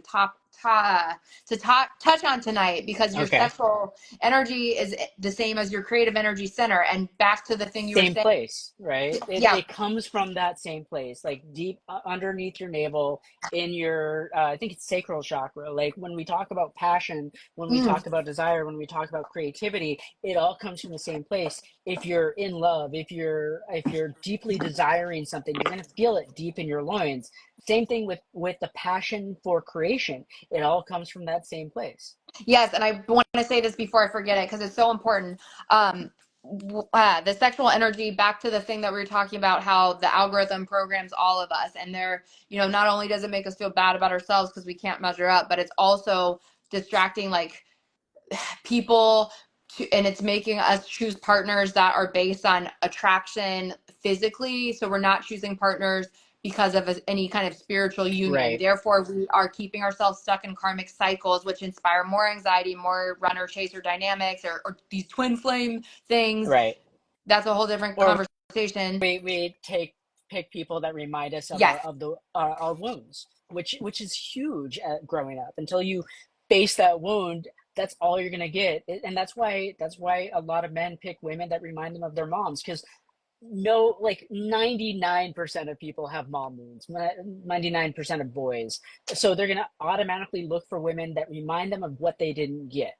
touch on tonight, because your Okay. sexual energy is the same as your creative energy center. And back to the thing you were Same saying, place, right? yeah. It comes from that same place, like deep underneath your navel in your, I think it's sacral chakra. Like when we talk about passion, when we Mm. talk about desire, when we talk about creativity, it all comes from the same place. If you're in love, if you're deeply desiring something, you're going to feel it deep in your loins. Same thing with the passion for creation. It all comes from that same place. Yes, and I want to say this before I forget it because it's so important. Um, the sexual energy, back to the thing that we were talking about, how the algorithm programs all of us, and they're, you know, not only does it make us feel bad about ourselves because we can't measure up, but it's also distracting, like, people and it's making us choose partners that are based on attraction physically. So we're not choosing partners because of any kind of spiritual union. Right, Therefore, we are keeping ourselves stuck in karmic cycles, which inspire more anxiety, more runner chaser dynamics, or these twin flame things. right. That's a whole different Or conversation. we take pick people that remind us of Yes. our wounds, which is huge at growing up. Until you face that wound, that's all you're gonna get. And that's why a lot of men pick women that remind them of their moms, because no, like 99% of people have mom wounds. 99% of boys, so they're gonna automatically look for women that remind them of what they didn't get.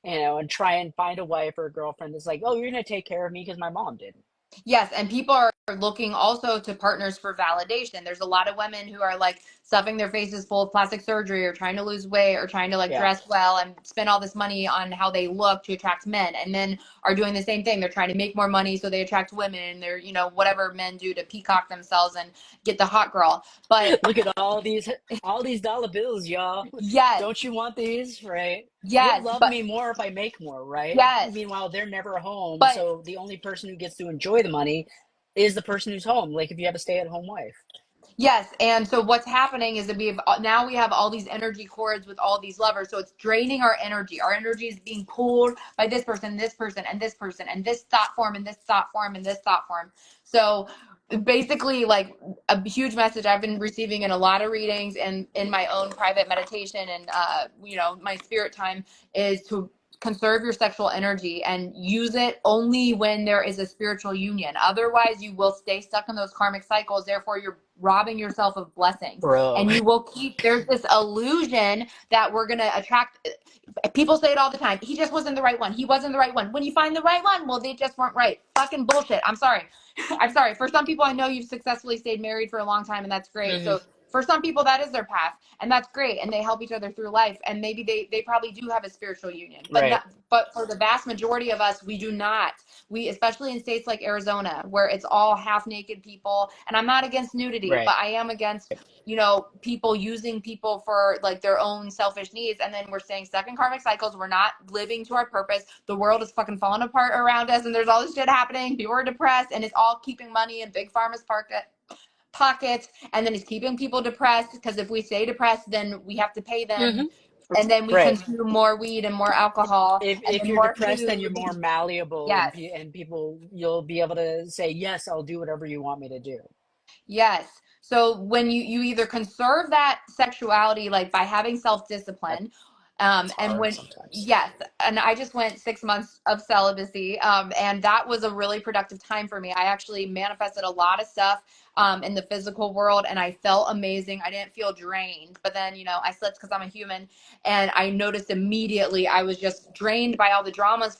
And try and find a wife or a girlfriend that's like, oh, you're gonna take care of me because my mom didn't. Yes, and people are looking also to partners for validation. There's a lot of women who are like stuffing their faces full of plastic surgery or trying to lose weight or trying to like Yeah. dress well and spend all this money on how they look to attract men. And men are doing the same thing. They're trying to make more money so they attract women, and they're, you know, whatever men do to peacock themselves and get the hot girl. But Look at all these dollar bills, y'all. yes, Don't you want these, right? You'll yes, love but me more if I make more, right? yes, Meanwhile, they're never home, but so the only person who gets to enjoy the money is the person who's home. Like if you have a stay-at-home wife. yes, and so what's happening is that we have all these energy cords with all these levers, so it's draining our energy. Our energy is being pulled by this person, and this person, and this person, and this thought form, and this thought form, and this thought form. So basically, like, a huge message I've been receiving in a lot of readings and in my own private meditation and you know, my spirit time, is to conserve your sexual energy and use it only when there is a spiritual union. Otherwise, you will stay stuck in those karmic cycles. Therefore, you're robbing yourself of blessings. Bro. And you will keep, there's this illusion that we're going to attract. People say it all the time. He just wasn't the right one. He wasn't the right one. When you find the right one, well, they just weren't right. Fucking bullshit. I'm sorry. I'm sorry. For some people, I know you've successfully stayed married for a long time, and that's great. Hmm. So for some people, that is their path, and that's great, and they help each other through life, and maybe they probably do have a spiritual union, but Right. not, but for the vast majority of us, we do not. We, especially in states like Arizona, where it's all half naked people, and I'm not against nudity, Right. but I am against, you know, people using people for like their own selfish needs, and then we're staying stuck in karmic cycles. We're not living to our purpose. The world is fucking falling apart around us, and there's all this shit happening. People are depressed, and it's all keeping money in big pharma's pockets, and then it's keeping people depressed, because if we stay depressed, then we have to pay them, Hmm. and then we Right. consume more weed and more alcohol and If then you're more depressed, then you're food. more malleable, Yes. and people, you'll be able to say yes, I'll do whatever you want me to do. Yes. So when you either conserve that sexuality, like by having That's self-discipline, and hard when, sometimes. yes, and I just went 6 months of celibacy, and that was a really productive time for me. I actually manifested a lot of stuff in the physical world, and I felt amazing. I didn't feel drained, but then, you know, I slipped because I'm a human, and I noticed immediately I was just drained by all the drama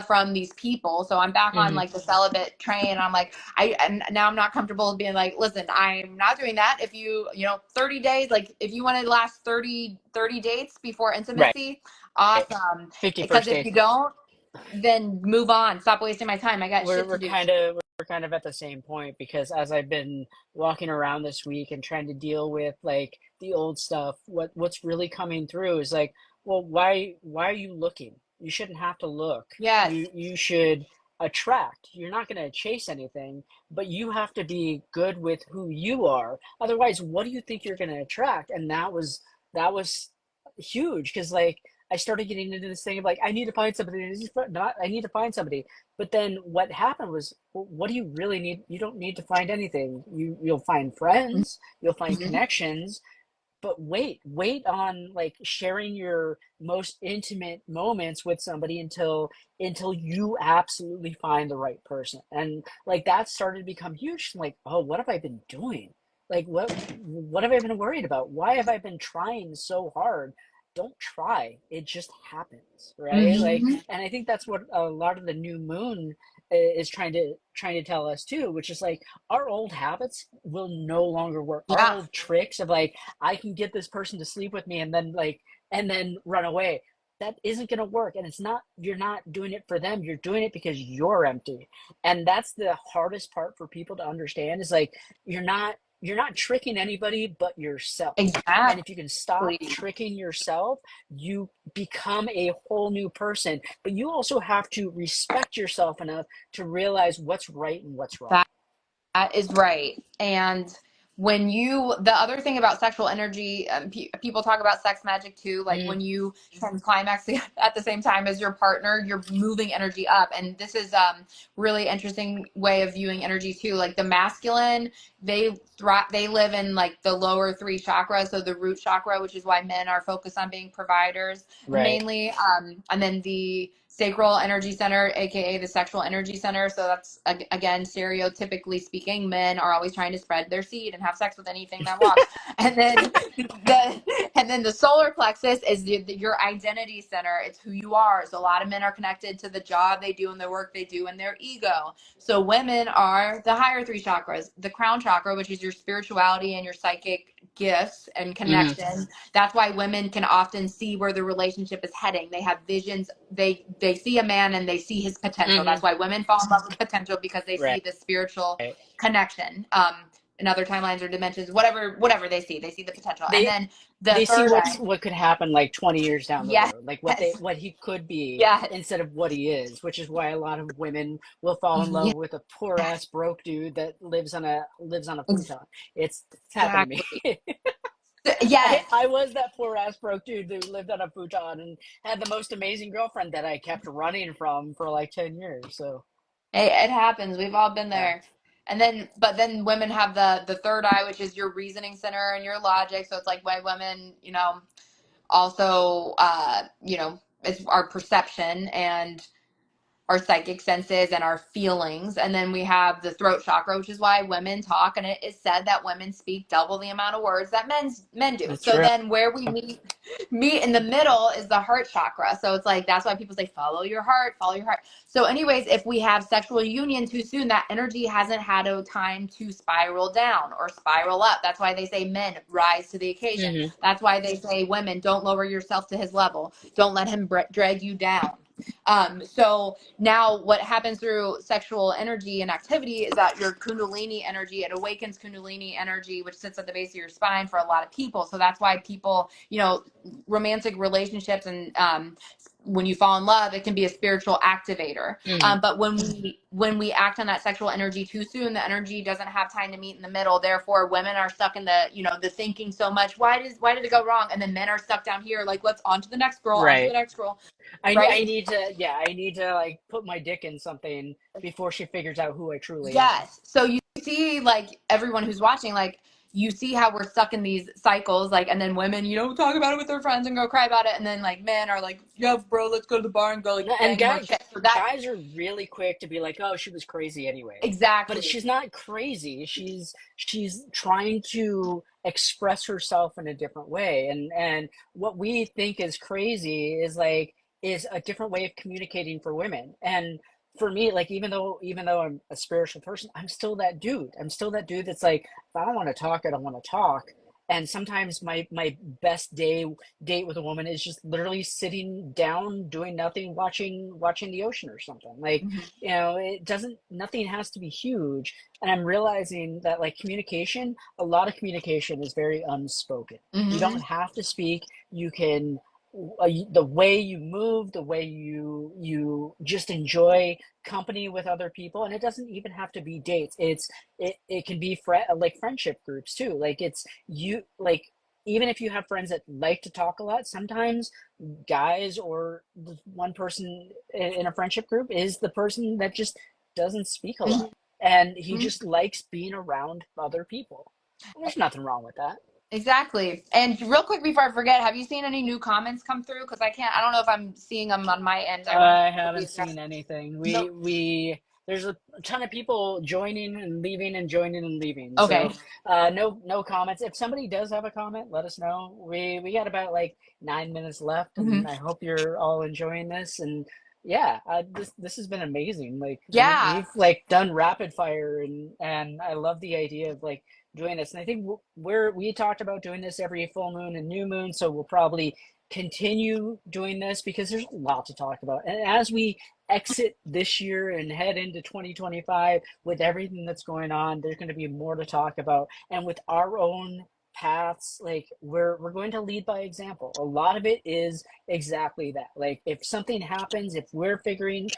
from these people. So I'm back on Hmm. like the celibate train. And I'm like, and now I'm not comfortable being like, listen, I'm not doing that. If you know, 30 days, like if you want to last 30 dates before Right. intimacy, awesome. Fifty Because first if you dates. don't, then move on. Stop wasting my time. I got we're shit to we're do. kind of at the same point, because as I've been walking around this week and trying to deal with like the old stuff, what's really coming through is like, well, why are you looking? You shouldn't have to look. Yes, You should attract. You're not going to chase anything, but you have to be good with who you are. Otherwise, what do you think you're going to attract? And that was huge, because like I started getting into this thing of like, I need to find somebody. I need to find somebody. But then what happened was, well, what do you really need? You don't need to find anything. You'll find friends, you'll find hmm connections, but wait on like sharing your most intimate moments with somebody until you absolutely find the right person. And like that started to become huge. Like, oh, what have I been doing? Like what have I been worried about? Why have I been trying so hard? Don't try, it just happens, right? Like, hmm and I think that's what a lot of the new moon is trying to tell us too, which is like our old habits will no longer work. Our yeah, old tricks of like, I can get this person to sleep with me and then like and then run away. That isn't going to work. And it's not, you're not doing it for them. You're doing it because you're empty. And that's the hardest part for people to understand is like, you're not tricking anybody but yourself. And if you can stop exactly. tricking yourself, you become a whole new person. But you also have to respect yourself enough to realize what's right and what's wrong. That is right. And the other thing about sexual energy, people talk about sex magic too. Like Mm, when you can climax at the same time as your partner, you're moving energy up. And this is really interesting way of viewing energy too. Like the masculine, they live in like the lower three chakras. So the root chakra, which is why men are focused on being providers right. mainly. And then the sacral energy center, aka the sexual energy center. So that's again, stereotypically speaking, men are always trying to spread their seed and have sex with anything that walks. And then the solar plexus is your identity center. It's who you are. So a lot of men are connected to the job they do and the work they do and their ego. So women are the higher three chakras, the crown chakra, which is your spirituality and your psychic gifts and Hmm. connection. That's why women can often see where the relationship is heading. They have visions. They see a man and they see his potential. Hmm. That's why women fall in love with potential, because they Right. see the spiritual connection. In other timelines or dimensions, whatever they see the potential. And They then the they see third eye. what could happen like 20 years down the Yes, road, like what he could be yes, instead of what he is, which is why a lot of women will fall in love yes, with a poor ass broke dude that lives on a futon. It's happened to exactly. me. I, Yes, I was that poor ass broke dude who lived on a futon and had the most amazing girlfriend that I kept running from for like 10 years. So, it happens. We've all been yeah, there. And then, but then women have the third eye, which is your reasoning center and your logic. So it's like why women, also, it's our perception and our psychic senses and our feelings. And then we have the throat chakra, which is why women talk. And it is said that women speak double the amount of words that men do. that's So true. then where we meet in the middle is the heart chakra. So it's like, that's why people say, follow your heart, follow your heart. So anyways, if we have sexual union too soon, that energy hasn't had a time to spiral down or spiral up. That's why they say men rise to the occasion. Hmm. That's why they say women, don't lower yourself to his level. Don't let him drag you down. So now what happens through sexual energy and activity is that your kundalini energy, it awakens kundalini energy, which sits at the base of your spine for a lot of people. So that's why people, romantic relationships and when you fall in love, it can be a spiritual activator. Hmm. But when we act on that sexual energy too soon, the energy doesn't have time to meet in the middle. Therefore, women are stuck in the thinking so much. Why did it go wrong? And then men are stuck down here, like, let's on to the next girl, on to the Right. next girl, I right? need to, yeah, I need to like put my dick in something before she figures out who I truly am. Yes. So you see, like, everyone who's watching, like, you see how we're stuck in these cycles, like, and then women, talk about it with their friends and go cry about it, and then like men are like, yeah, bro, let's go to the bar and go like And bang more shit. So that guys are really quick to be like, "Oh, she was crazy anyway." But exactly. she's not crazy. She's trying to express herself in a different way. And what we think is crazy is a different way of communicating for women. And for me, like even though I'm a spiritual person, I'm still that dude. I'm still that dude that's like, if I don't want to talk, I don't want to talk. And sometimes my best date with a woman is just literally sitting down doing nothing, watching the ocean or something. Like, Mhm. it doesn't, nothing has to be huge. And I'm realizing that, like, communication, a lot of communication is very unspoken. You don't Mhm. have to speak. You can, the way you move, the way you just enjoy company with other people, and it doesn't even have to be dates. It can be like friendship groups too. Like, it's you like, even if you have friends that like to talk a lot, sometimes guys or the one person in a friendship group is the person that just doesn't speak a lot, and he Mhm. just likes being around other people. And there's nothing wrong with that. Exactly. And real quick before I forget, have you seen any new comments come through? Because I don't know if I'm seeing them on my end. I want I to haven't be seen anything. no. There's a ton of people joining and leaving and joining and leaving. Okay. So, no comments. If somebody does have a comment, let us know. We got about like 9 minutes left, and Hmm. I hope you're all enjoying this. And yeah, this has been amazing. Like, Yeah. we've like done rapid fire, and I love the idea of like doing this. And I think we talked about doing this every full moon and new moon, so we'll probably continue doing this because there's a lot to talk about. And as we exit this year and head into 2025 with everything that's going on, there's going to be more to talk about. And with our own paths, like, we're going to lead by example. A lot of it is exactly that. Like, if something happens, if we're figuring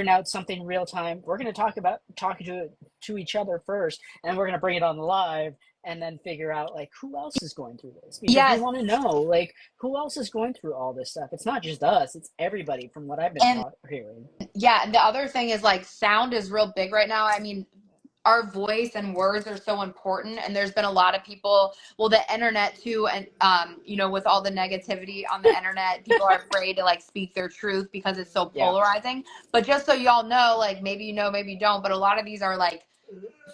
out something real time, we're going to talking to each other first, and we're going to bring it on live, and then figure out like who else is going through this, because we Yes. want to know like who else is going through all this stuff. It's not just us, it's everybody, from what I've been And hearing. yeah, and the other thing is like sound is real big right now. I mean, our voice and words are so important, and there's been a lot of people, well, the internet too, and with all the negativity on the internet, people are afraid to like speak their truth because it's so Yeah. polarizing. But just so y'all know, like maybe you know, maybe you don't, but a lot of these are like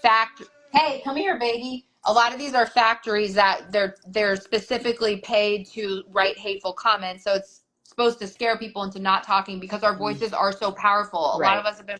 fact hey, come here, baby. A lot of these are factories that they're specifically paid to write hateful comments, so it's supposed to scare people into not talking because our Mm, voices are so powerful. A lot of right. us have been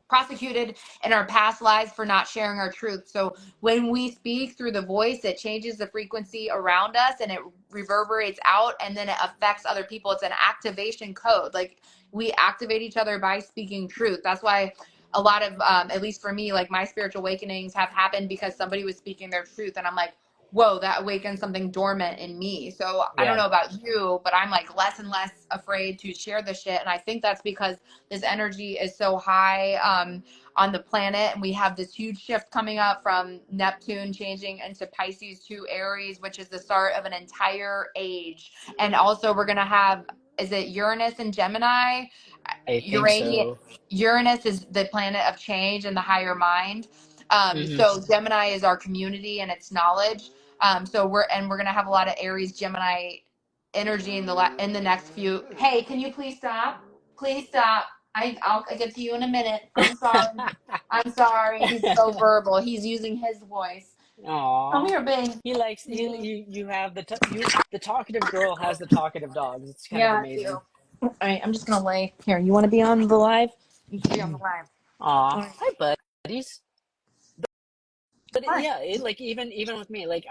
prosecuted in our past lives for not sharing our truth. So when we speak through the voice, it changes the frequency around us and it reverberates out, and then it affects other people. It's an activation code. Like, we activate each other by speaking truth. That's why a lot of at least for me, like my spiritual awakenings have happened because somebody was speaking their truth, and I'm like, whoa, that awakened something dormant in me. So I don't Yeah. know about you, but I'm like less and less afraid to share the shit, and I think that's because this energy is so high on the planet, and we have this huge shift coming up from Neptune changing into Pisces to Aries, which is the start of an entire age. And also we're gonna have, is it Uranus and Gemini? I think Uranian so. Uranus is the planet of change and the higher mind. Hmm. So Gemini is our community and its knowledge. So we're gonna have a lot of Aries Gemini energy in the next few. Hey, can you please stop? Please stop. I'll get to you in a minute. I'm sorry. I'm sorry. He's so verbal. He's using his voice. Come Aw. here, babe. He likes you have the talkative girl has the talkative dogs. It's kind of Yeah, I do. amazing. All right, I'm just gonna lay here. You want to be on the live? You can be on the live. Aw, All right. hi buddies. But Hi. yeah, like, even with me, like,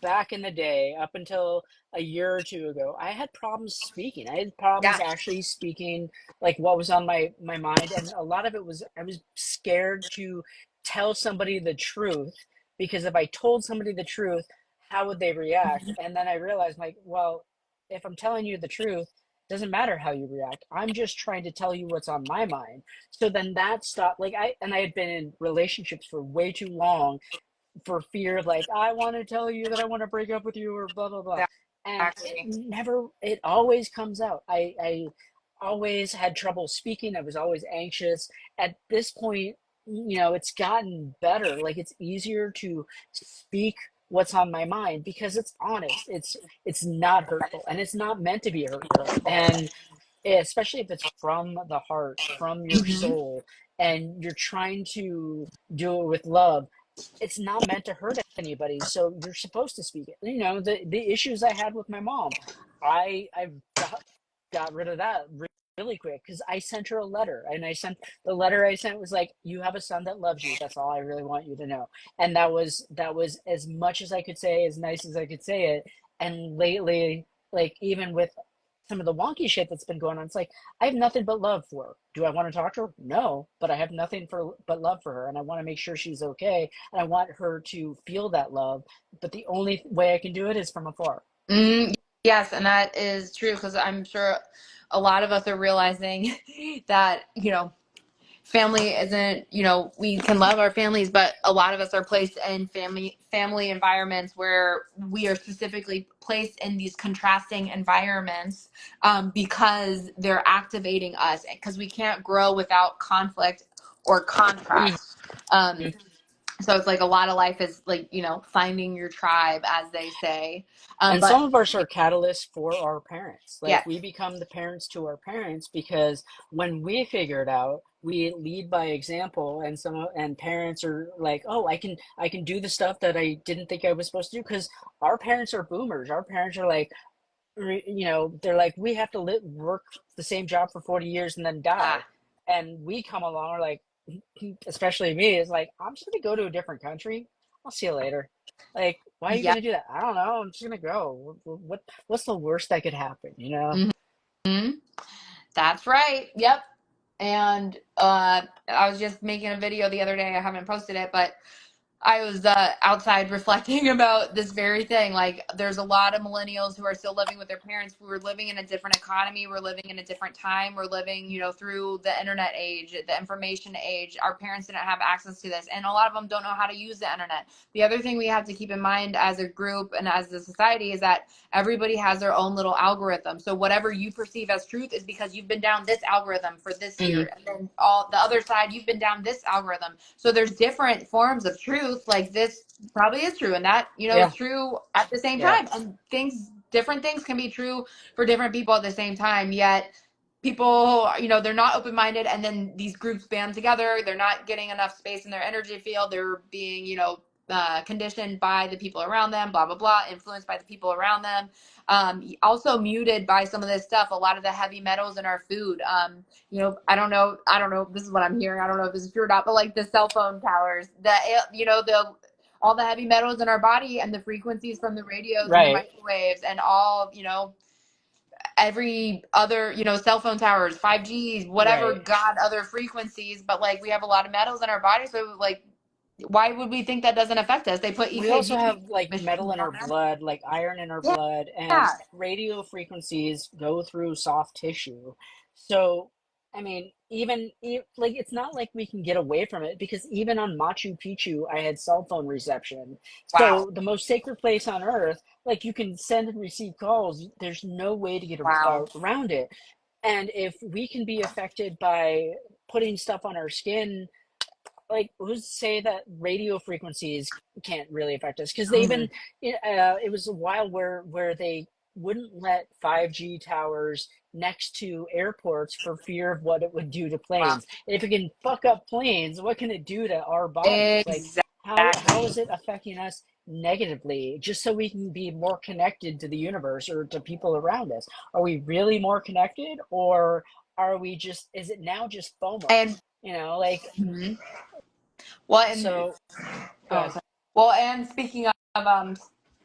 back in the day, up until a year or two ago, I had problems speaking. I had problems Yeah. actually speaking like what was on my mind, and a lot of it was I was scared to tell somebody the truth, because if I told somebody the truth, how would they react? And then I realized, like, well, if I'm telling you the truth, it doesn't matter how you react. I'm just trying to tell you what's on my mind. So then that stopped. Like, I had been in relationships for way too long for fear of, like, I want to tell you that I want to break up with you or blah blah blah, and Exactly. it always comes out. I always had trouble speaking. I was always anxious. At this point, it's gotten better. Like, it's easier to speak what's on my mind because it's honest. It's not hurtful, and it's not meant to be hurtful. And especially if it's from the heart, from your Mhm. soul, and you're trying to do it with love, it's not meant to hurt anybody. So you're supposed to speak it. The issues I had with my mom, I've got rid of that really quick because I sent her a letter, and the letter I sent was like, "You have a son that loves you. That's all I really want you to know." And that was as much as I could say, as nice as I could say it. And lately, like even with some of the wonky shit that's been going on, it's like I have nothing but love for her. Do I want to talk to her? No, but I have nothing for but love for her, and I want to make sure she's okay, and I want her to feel that love. But the only way I can do it is from afar. Yes, and that is true because I'm sure a lot of us are realizing that, family isn't, we can love our families, but a lot of us are placed in family environments where we are specifically placed in these contrasting environments, because they're activating us, because we can't grow without conflict or Mhm. contrast. So it's like a lot of life is like, finding your tribe, as they say. And But some of us are catalysts for our parents. Like yes. we become the parents to our parents because when we figure it out, we lead by example. And parents are like, "Oh, I can do the stuff that I didn't think I was supposed to do," because our parents are boomers. Our parents are like, they're like, we have to work the same job for 40 years and then die. Ah, And we come along, we're like, especially me, is like, I'm just gonna go to a different country. I'll see you later. Like, why are you yep. gonna do that? I don't know. I'm just gonna go. What's the worst that could happen? You know? Hmm. That's right. Yep. And I was just making a video the other day. I haven't posted it, but I was outside reflecting about this very thing. Like, there's a lot of millennials who are still living with their parents. We're living in a different economy. We're living in a different time. We're living, through the internet age, the information age. Our parents didn't have access to this, and a lot of them don't know how to use the internet. The other thing we have to keep in mind as a group and as a society is that everybody has their own little algorithm. So whatever you perceive as truth is because you've been down this algorithm for this Hmm. year, and then all the other side, you've been down this algorithm. So there's different forms of truth. Like, this probably is true, and that, is Yeah, true at the same yeah, time. And different things can be true for different people at the same time. Yet people, they're not open-minded, and then these groups band together. They're not getting enough space in their energy field. They're being, conditioned by the people around them, blah blah blah, influenced by the people around them. Also muted by some of this stuff. A lot of the heavy metals in our food. I don't know. This is what I'm hearing. I don't know if this is true or not, but like the cell phone towers, the all the heavy metals in our body, and the frequencies from the radios and the right, microwaves, and all, every other, cell phone towers, 5Gs, whatever, right. God, other frequencies. But like, we have a lot of metals in our body, so like, why would we think that doesn't affect us? They put We also EKG have like metal machines in on our there. blood, like iron in our Yeah. blood, and Yeah. radio frequencies go through soft tissue. So, I mean, like it's not like we can get away from it because even on Machu Picchu, I had cell phone reception. Wow. So, the most sacred place on earth, like you can send and receive calls, there's no way to get Wow. around it. And if we can be affected by putting stuff on our skin, like who's to say that radio frequencies can't really affect us? Because they Mhm. even it was a while where they wouldn't let 5G towers next to airports for fear of what it would do to Wow. planes. If it can fuck up planes, what can it do to our bodies? Like how is Exactly. it affecting us negatively just so we can be more connected to the universe or to people around us? Are we really more connected, or are we just is it now just FOMO? And Like mhm. Well, and so oh, good. sorry. Well, and speaking of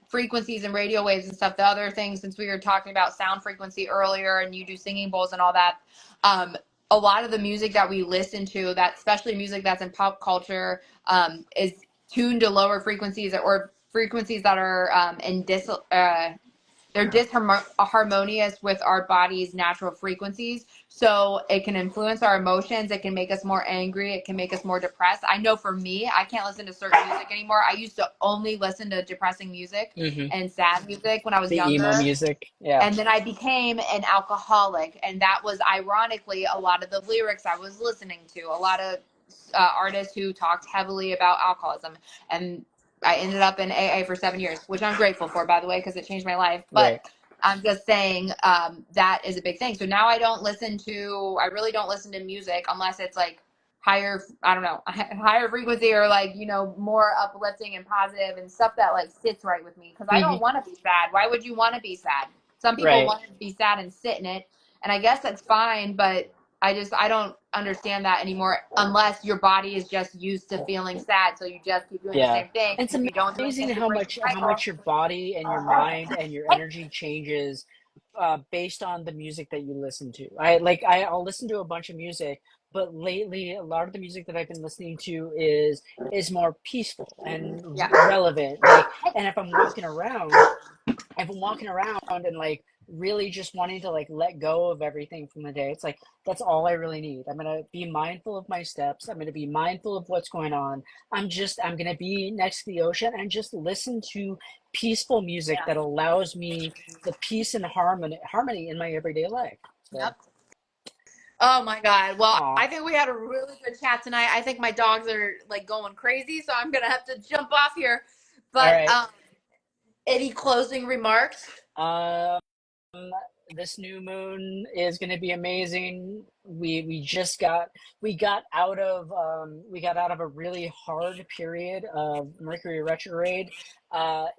frequencies and radio waves and stuff, the other thing, since we were talking about sound frequency earlier, and you do singing bowls and all that, um, a lot of the music that we listen to, that especially music that's in pop culture, is tuned to lower frequencies, or frequencies that are they're disharmonious with our body's natural frequencies. So it can influence our emotions. It can make us more angry. It can make us more depressed. I know for me, I can't listen to certain music anymore. I used to only listen to depressing music Hmm. and sad music when I was The emo younger. music, yeah, And then I became an alcoholic. And that was ironically a lot of the lyrics I was listening to, a lot of artists who talked heavily about alcoholism. And I ended up in AA for 7 years, which I'm grateful for, by the way, because it changed my life. But right. I'm just saying, that is a big thing. So now I really don't listen to music unless it's like higher, I don't know, higher frequency, or like, more uplifting and positive and stuff that like sits right with me. Cause I Hmm. don't want to be sad. Why would you want to be sad? Some people Right. want to be sad and sit in it. And I guess that's fine, but I don't understand that anymore unless your body is just used to feeling sad. So you just keep doing the Yeah. same thing. And And it's if you don't do amazing anything to break the how cycle, much your body and your mind and your energy changes based on the music that you listen to. I'll listen to a bunch of music, but lately a lot of the music that I've been listening to is more peaceful and yeah. relevant. Like, and if I'm walking around and like really just wanting to like let go of everything from the day, it's like that's all I really need. I'm gonna be mindful of my steps. I'm gonna be mindful of what's going on. I'm gonna be next to the ocean and just listen to peaceful music Yeah. that allows me the peace and harmony in my everyday life. So, Yep. Oh my God. Well, aw. I think we had a really good chat tonight. I think my dogs are like going crazy, so I'm gonna have to jump off here. All But right. any closing remarks? Um, this new moon is going to be amazing. We just got we got out of a really hard period of Mercury retrograde.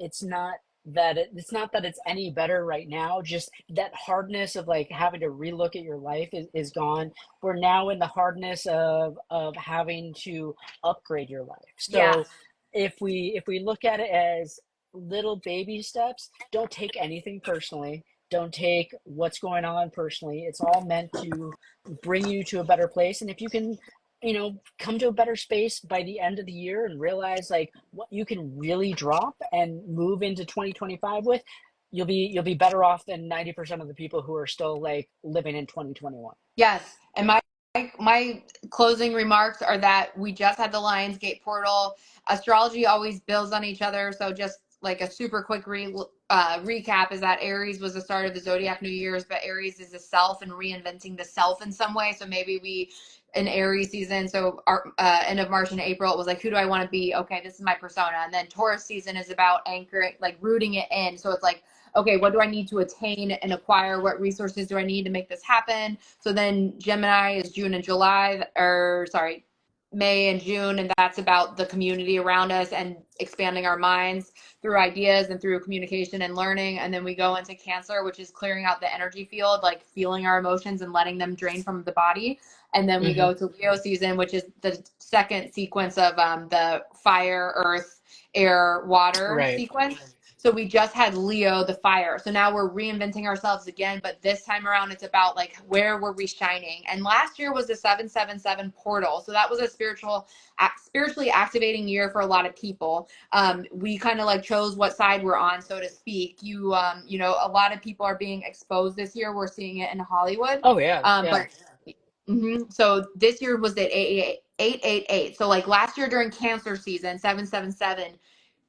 It's not that it's any better right now. Just that hardness of like having to relook at your life is gone. We're now in the hardness of having to upgrade your life. Yes. So if we look at it as little baby steps, don't take anything personally, don't take what's going on personally. It's all meant to bring you to a better place. And if you can, come to a better space by the end of the year and realize like what you can really drop and move into 2025 with, you'll be better off than 90% of the people who are still like living in 2021. Yes. And my closing remarks are that we just had the Lionsgate portal. Astrology always builds on each other. So just like a super quick recap is that Aries was the start of the zodiac New Year's, but Aries is the self and reinventing the self in some way. So maybe we in Aries season, so our end of March and April, it was like, who do I want to be? Okay, this is my persona. And then Taurus season is about anchoring, like rooting it in. So it's like, okay, what do I need to attain and acquire? What resources do I need to make this happen? So then Gemini is June and July, or sorry, May and June, and that's about the community around us and expanding our minds through ideas and through communication and learning. And then we go into Cancer, which is clearing out the energy field, like feeling our emotions and letting them drain from the body. And then we Mm-hmm. go to Leo season, which is the second sequence of the fire, earth, air, water Right. sequence. So we just had Leo, the fire. So now we're reinventing ourselves again, but this time around it's about like where were we shining? And last year was the 777 portal. So that was a spiritually activating year for a lot of people. We kind of like chose what side we're on, so to speak. You know, a lot of people are being exposed this year. We're seeing it in Hollywood. Oh yeah. Yeah. But so this year was at 888. So like last year during Cancer season, 777,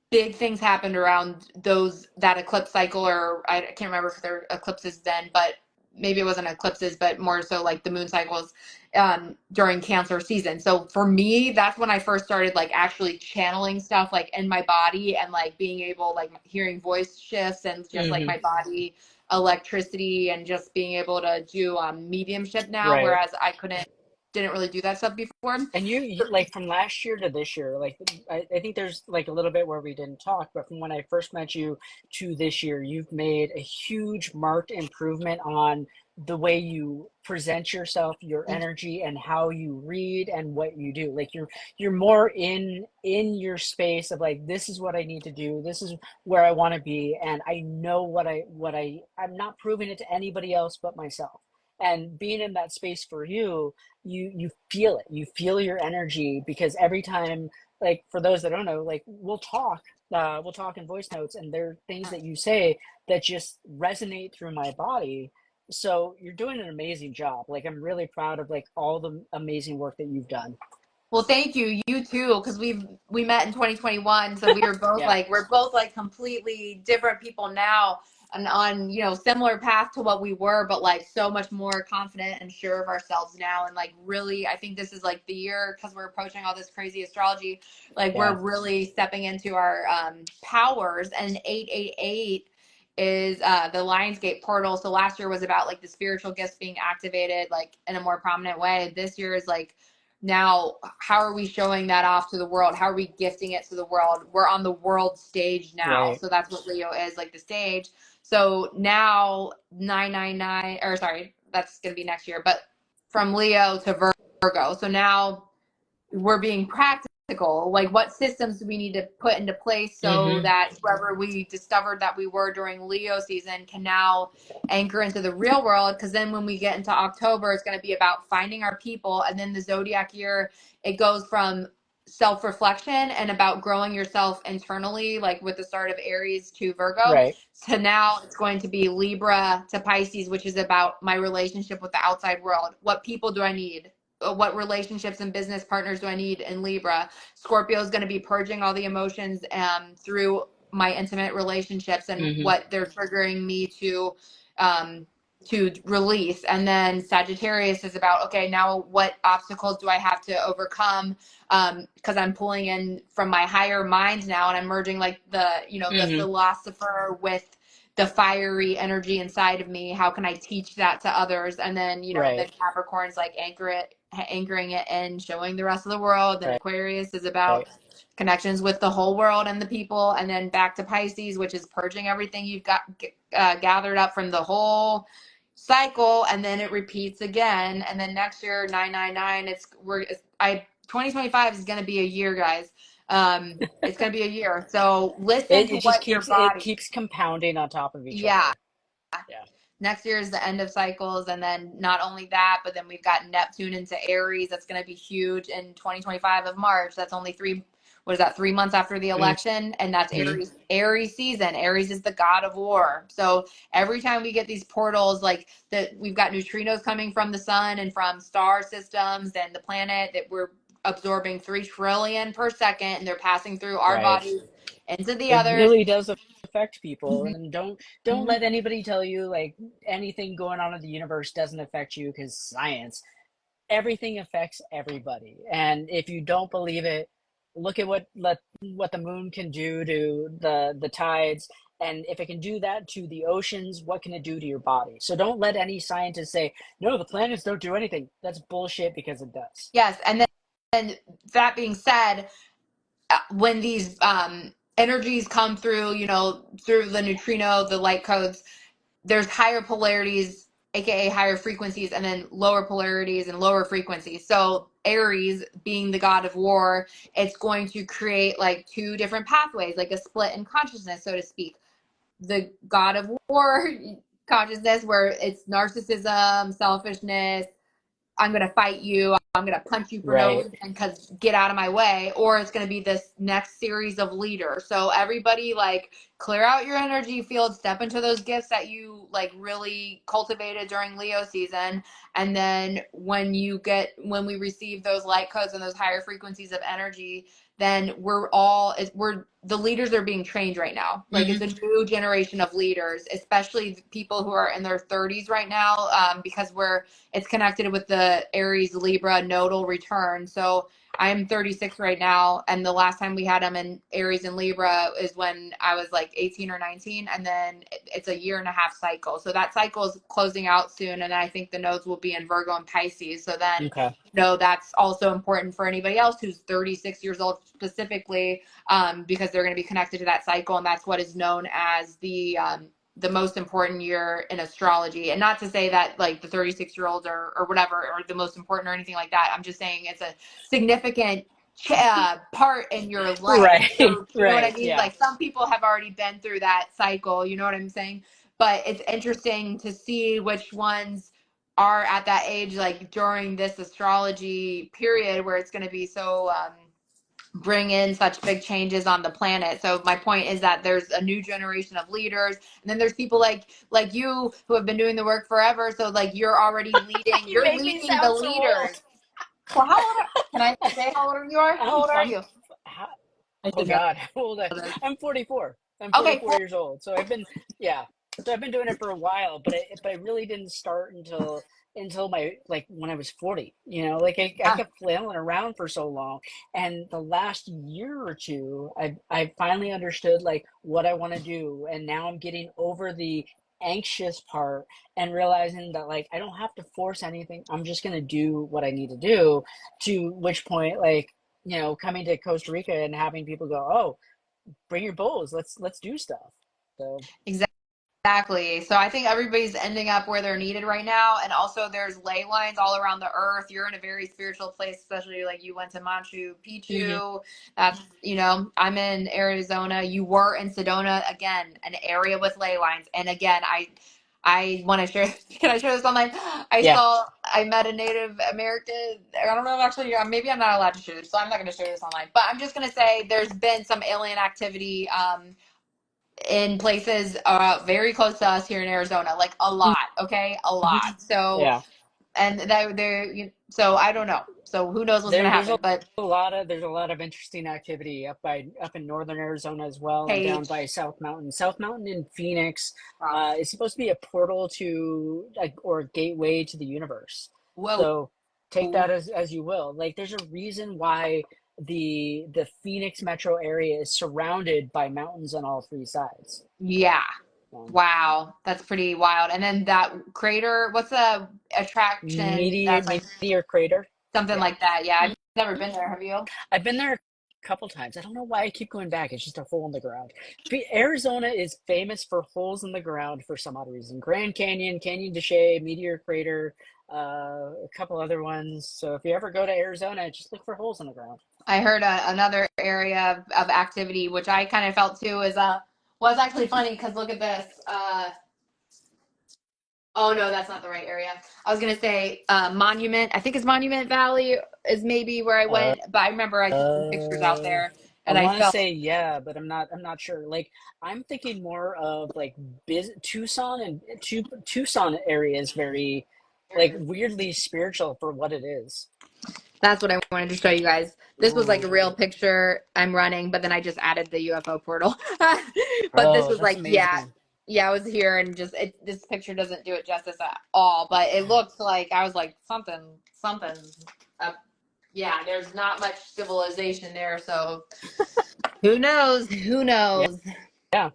big things happened around that eclipse cycle, or I can't remember if there were eclipses then, but maybe it wasn't eclipses, but more so like the moon cycles during Cancer season. So for me, that's when I first started like actually channeling stuff like in my body and like being able like hearing voice shifts and just like Mm-hmm. my body electricity and just being able to do mediumship now, Right. whereas I didn't really do that stuff before. And like from last year to this year, like I think there's like a little bit where we didn't talk, but from when I first met you to this year, you've made a huge marked improvement on the way you present yourself, your Thank you. energy, and how you read and what you do. Like you're more in your space of like this is what I need to do, this is where I want to be, and I know I'm not proving it to anybody else but myself. And being in that space for you feel it, you feel your energy, because every time, like for those that don't know, like we'll talk in voice notes and there are things that you say that just resonate through my body. So you're doing an amazing job. Like I'm really proud of like all the amazing work that you've done. Well, thank you. You too, because we met in 2021, so Yeah. we're both like completely different people now, and on similar path to what we were, but like so much more confident and sure of ourselves now, and like really, I think this is like the year because we're approaching all this crazy astrology, like we're Yeah. really stepping into our powers, and 888 is the Lionsgate portal. So last year was about like the spiritual gifts being activated like in a more prominent way. This year is like now how are we showing that off to the world? How are we gifting it to the world? We're on the world stage now, Right. so that's what Leo is, like the stage. So now 999, or sorry, that's going to be next year, but from Leo to Virgo. So now we're being practical. Like, what systems do we need to put into place so Mm-hmm. that whoever we discovered that we were during Leo season can now anchor into the real world? Because then when we get into October, it's going to be about finding our people. And then the zodiac year, it goes from self reflection and about growing yourself internally, like with the start of Aries to Virgo. Right. So now it's going to be Libra to Pisces, which is about my relationship with the outside world. What people do I need? What relationships and business partners do I need in Libra? Scorpio is going to be purging all the emotions through my intimate relationships and Mm-hmm. what they're triggering me um, to release. And then Sagittarius is about, okay, now what obstacles do I have to overcome? Because I'm pulling in from my higher mind now, and I'm merging like the Mm-hmm. philosopher with the fiery energy inside of me. How can I teach that to others? And then then Right. Capricorn's like anchoring it in, showing the rest of the world. Then Right. Aquarius is about Right. connections with the whole world and the people. And then back to Pisces, which is purging everything you've got gathered up from the whole cycle, and then it repeats again. And then next year 999, 2025 is going to be a year, guys. It's going to be a year, so listen to It just what your keeps it body. keeps compounding on top of each Yeah, other. Yeah. next year is the end of cycles, and then not only that, but then we've got Neptune into Aries. That's going to be huge in 2025 of March. That's only what is that, 3 months after the election? And that's Mm-hmm. Aries season. Aries is the god of war. So every time we get these portals, like that, we've got neutrinos coming from the sun and from star systems and the planet, that we're absorbing 3 trillion per second, and they're passing through our Right. bodies into the It others. really does affect people, Mhm. and don't let anybody tell you like anything going on in the universe doesn't affect you, because science, everything affects everybody. And if you don't believe it, look at what the moon can do to the tides, and if it can do that to the oceans, what can it do to your body? So don't let any scientist say no, the planets don't do anything. That's bullshit, because it does. Yes, and that being said, when these energies come through, through the neutrino, the light codes, there's higher polarities, aka higher frequencies, and then lower polarities and lower frequencies. So Aries, being the god of war, it's going to create like 2 different pathways, like a split in consciousness, so to speak. The god of war consciousness, where it's narcissism, selfishness, I'm going to fight you, I'm going to punch you for no Right. reason because get out of my way. Or it's going to be this next series of leaders. So everybody, like, clear out your energy field, step into those gifts that you like really cultivated during Leo season. And then when we receive those light codes and those higher frequencies of energy, then we're the leaders are being trained right now. Like, it's Mm-hmm. a new generation of leaders, especially people who are in their 30s right now, because it's connected with the Aries Libra nodal return. So I'm 36 right now, and the last time we had them in Aries and Libra is when I was like 18 or 19, and then it's a year and a half cycle. So that cycle is closing out soon, and I think the nodes will be in Virgo and Pisces. So then, Okay. that's also important for anybody else who's 36 years old specifically, because they're going to be connected to that cycle, and that's what is known as the most important year in astrology. And not to say that like the 36-year-olds or whatever are the most important or anything like that. I'm just saying it's a significant part in your life. Right. So you know what I Right. mean? Yeah. Like, some people have already been through that cycle. You know what I'm saying? But it's interesting to see which ones are at that age, like during this astrology period where it's going to be so bring in such big changes on the planet. So my point is that there's a new generation of leaders, and then there's people like you who have been doing the work forever. So like You you're make me leading the sound so old. leaders. Well, how old can I say how old you are? How old are I'm you? I Oh should know God, how old this. I'm 44. I'm Okay, 44 years old. So yeah. So I've been doing it for a while, but I really didn't start until my like when I was 40. Like I yeah. kept flailing around for so long, and the last year or two, I finally understood like what I want to do, and now I'm getting over the anxious part and realizing that like I don't have to force anything. I'm just gonna do what I need to do. To which point, like coming to Costa Rica and having people go, "Oh, bring your bowls. Let's do stuff." So Exactly. Exactly. So I think everybody's ending up where they're needed right now. And also there's ley lines all around the earth. You're in a very spiritual place, especially like you went to Machu Hmm. Picchu. That's, I'm in Arizona. You were in Sedona, again, an area with ley lines. And again, I want to share, can I share this online? Yeah. I met a Native American. I don't know, actually, maybe I'm not allowed to share this, so I'm not going to share this online. But I'm just going to say there's been some alien activity. In places very close to us here in Arizona, like a lot, okay? A lot. So, Yeah. and that there, so I don't know. So who knows what's going to There's happen? But there's a lot of interesting activity up in northern Arizona as well, and down by Paige, South Mountain. South Mountain in Phoenix wow. is supposed to be a portal to like or a gateway to the universe. Whoa. So take that as you will. Like there's a reason why the Phoenix metro area is surrounded by mountains on all three sides. Yeah. Um, Wow. That's pretty wild. And then that crater, what's the attraction that's like meteor crater. something Yeah. like that? Yeah. I've never been there. Have you? I've been there a couple times. I don't know why I keep going back. It's just a hole in the ground. Arizona is famous for holes in the ground for some odd reason. Grand Canyon, Canyon de Chelly, Meteor Crater, a couple other ones. So if you ever go to Arizona, just look for holes in the ground. I heard another area of activity, which I kind of felt too, is was actually funny because look at this. Oh no, that's not the right area. I was gonna say Monument. I think it's Monument Valley is maybe where I Uh, went, but I remember I took some pictures out uh, there, I and I want to felt say yeah, but I'm not sure. Like I'm thinking more of like Tucson and Tucson area is very like weirdly spiritual for what it is. that's what I wanted to show you guys. This was like Oh, a real picture I'm running, but then I just added the UFO portal. But this oh, was that's like, yeah, amazing. yeah, I was here, and just this picture doesn't do it justice at all. But it looked like I was like something. Uh, yeah, there's not much civilization there, so who knows? Who Yeah. knows? Yeah.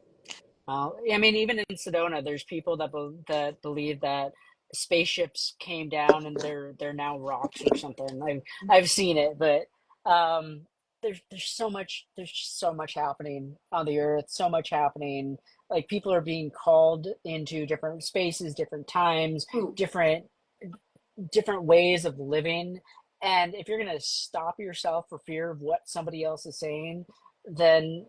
I mean, even in Sedona, there's people that believe that spaceships came down and they're now rocks or something. I've seen it, but there's just so much happening on the earth, so much happening. Like people are being called into different spaces, different times, Ooh. different different ways of living. And if you're gonna stop yourself for fear of what somebody else is saying, then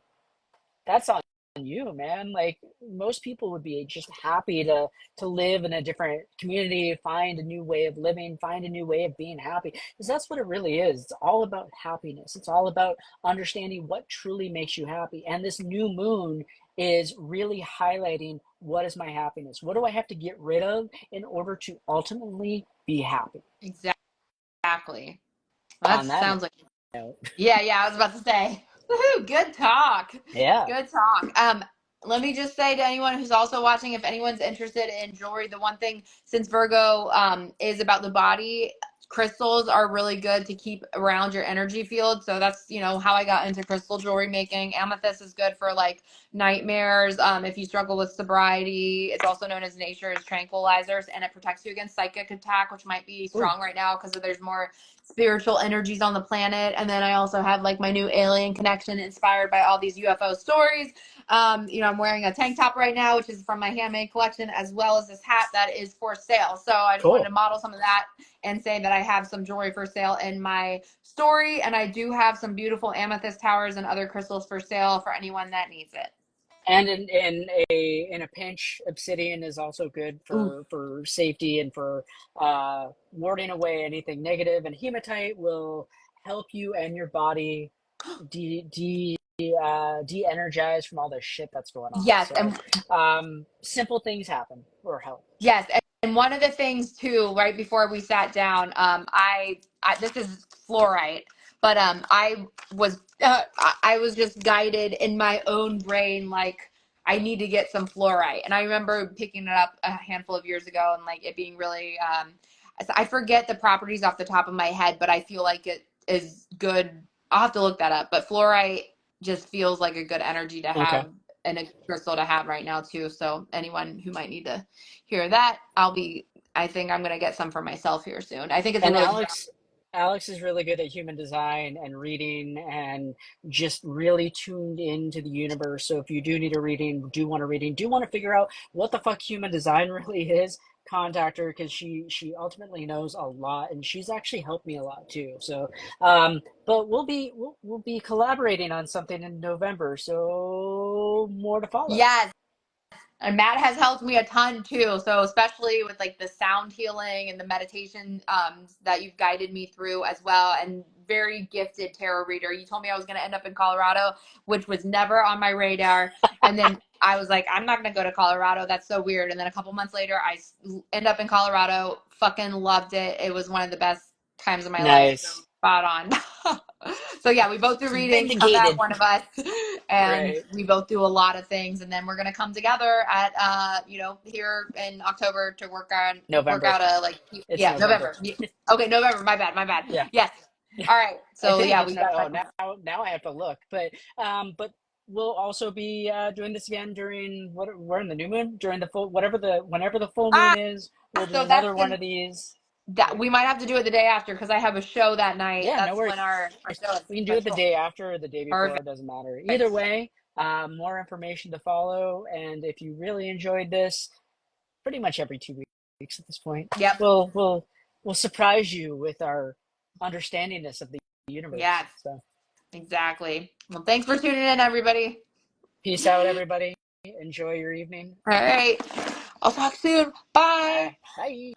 that's on you, man. Like most people would be just happy to live in a different community, find a new way of living, find a new way of being happy. Because that's what it really is. It's all about happiness. It's all about understanding what truly makes you happy. And this new moon is really highlighting what is my happiness? What do I have to get rid of in order to ultimately be happy? Exactly. Well, that On that sounds like note, yeah, yeah. I was about to say, woohoo, good talk, yeah. good talk. Let me just say to anyone who's also watching, if anyone's interested in jewelry, the one thing since Virgo is about the body, crystals are really good to keep around your energy field. So that's how I got into crystal jewelry making. Amethyst is good for like nightmares. If you struggle with sobriety, it's also known as nature's tranquilizers, and it protects you against psychic attack, which might be Ooh, strong right now because there's more spiritual energies on the planet. And then I also have like my new alien connection inspired by all these UFO stories. I'm wearing a tank top right now, which is from my handmade collection, as well as this hat that is for sale. So I just wanted to cool. model some of that and say that I have some jewelry for sale in my story. And I do have some beautiful amethyst towers and other crystals for sale for anyone that needs it. And in a pinch, obsidian is also good Ooh, for safety and for warding away anything negative. And hematite will help you and your body de-energize from all the shit that's going on. yes. So And simple things happen or help. yes, and one of the things too, right before we sat down, I this is fluorite, but I was just guided in my own brain, like I need to get some fluorite, and I remember picking it up a handful of years ago, and like it being really, I forget the properties off the top of my head, but I feel like it is good. I'll have to look that up, but fluorite just feels like a good energy to Okay. have and a crystal to have right now too. So anyone who might need to hear that, I think I'm going to get some for myself here soon. I think it's a And really Alex, Alex is really good at human design and reading and just really tuned into the universe. So if you do need a reading, do want a reading, do want to figure out what the fuck human design really is, contact her because she ultimately knows a lot and she's actually helped me a lot too. So but we'll be collaborating on something in November. So more to follow. Yes. And Matt has helped me a ton too. So especially with like the sound healing and the meditation that you've guided me through as well. And very gifted tarot reader. You told me I was going to end up in Colorado, which was never on my radar. And then I was like, I'm not going to go to Colorado. That's so weird. And then a couple months later, I end up in Colorado. Fucking loved it. It was one of the best times of my life. So Nice. spot on. So yeah, we both do readings. Come back, Vindicated. one of us, and Right. we both do a lot of things. And then we're gonna come together at here in October to work November. out a like It's yeah November. November. Okay, November. My bad. Yeah. Yes. All right. I So think yeah, it's we no. got Oh, that. now I have to look. But we'll also be doing this again during what we're in the new moon during the full whenever the full moon Ah, is. We'll do so that's another one the of these. that we might have to do it the day after because I have a show that night. Yeah, no That's worries. when our show is. We can do But it the cool. day after or the day before. Perfect. It doesn't matter. Either way, more information to follow. And if you really enjoyed this, pretty much every 2 weeks at this point, Yep. we'll surprise you with our understandingness of the universe. Yes. So Exactly. Well, thanks for tuning in, everybody. peace out, everybody. Enjoy your evening. All right. I'll talk soon. Bye. Bye. Bye.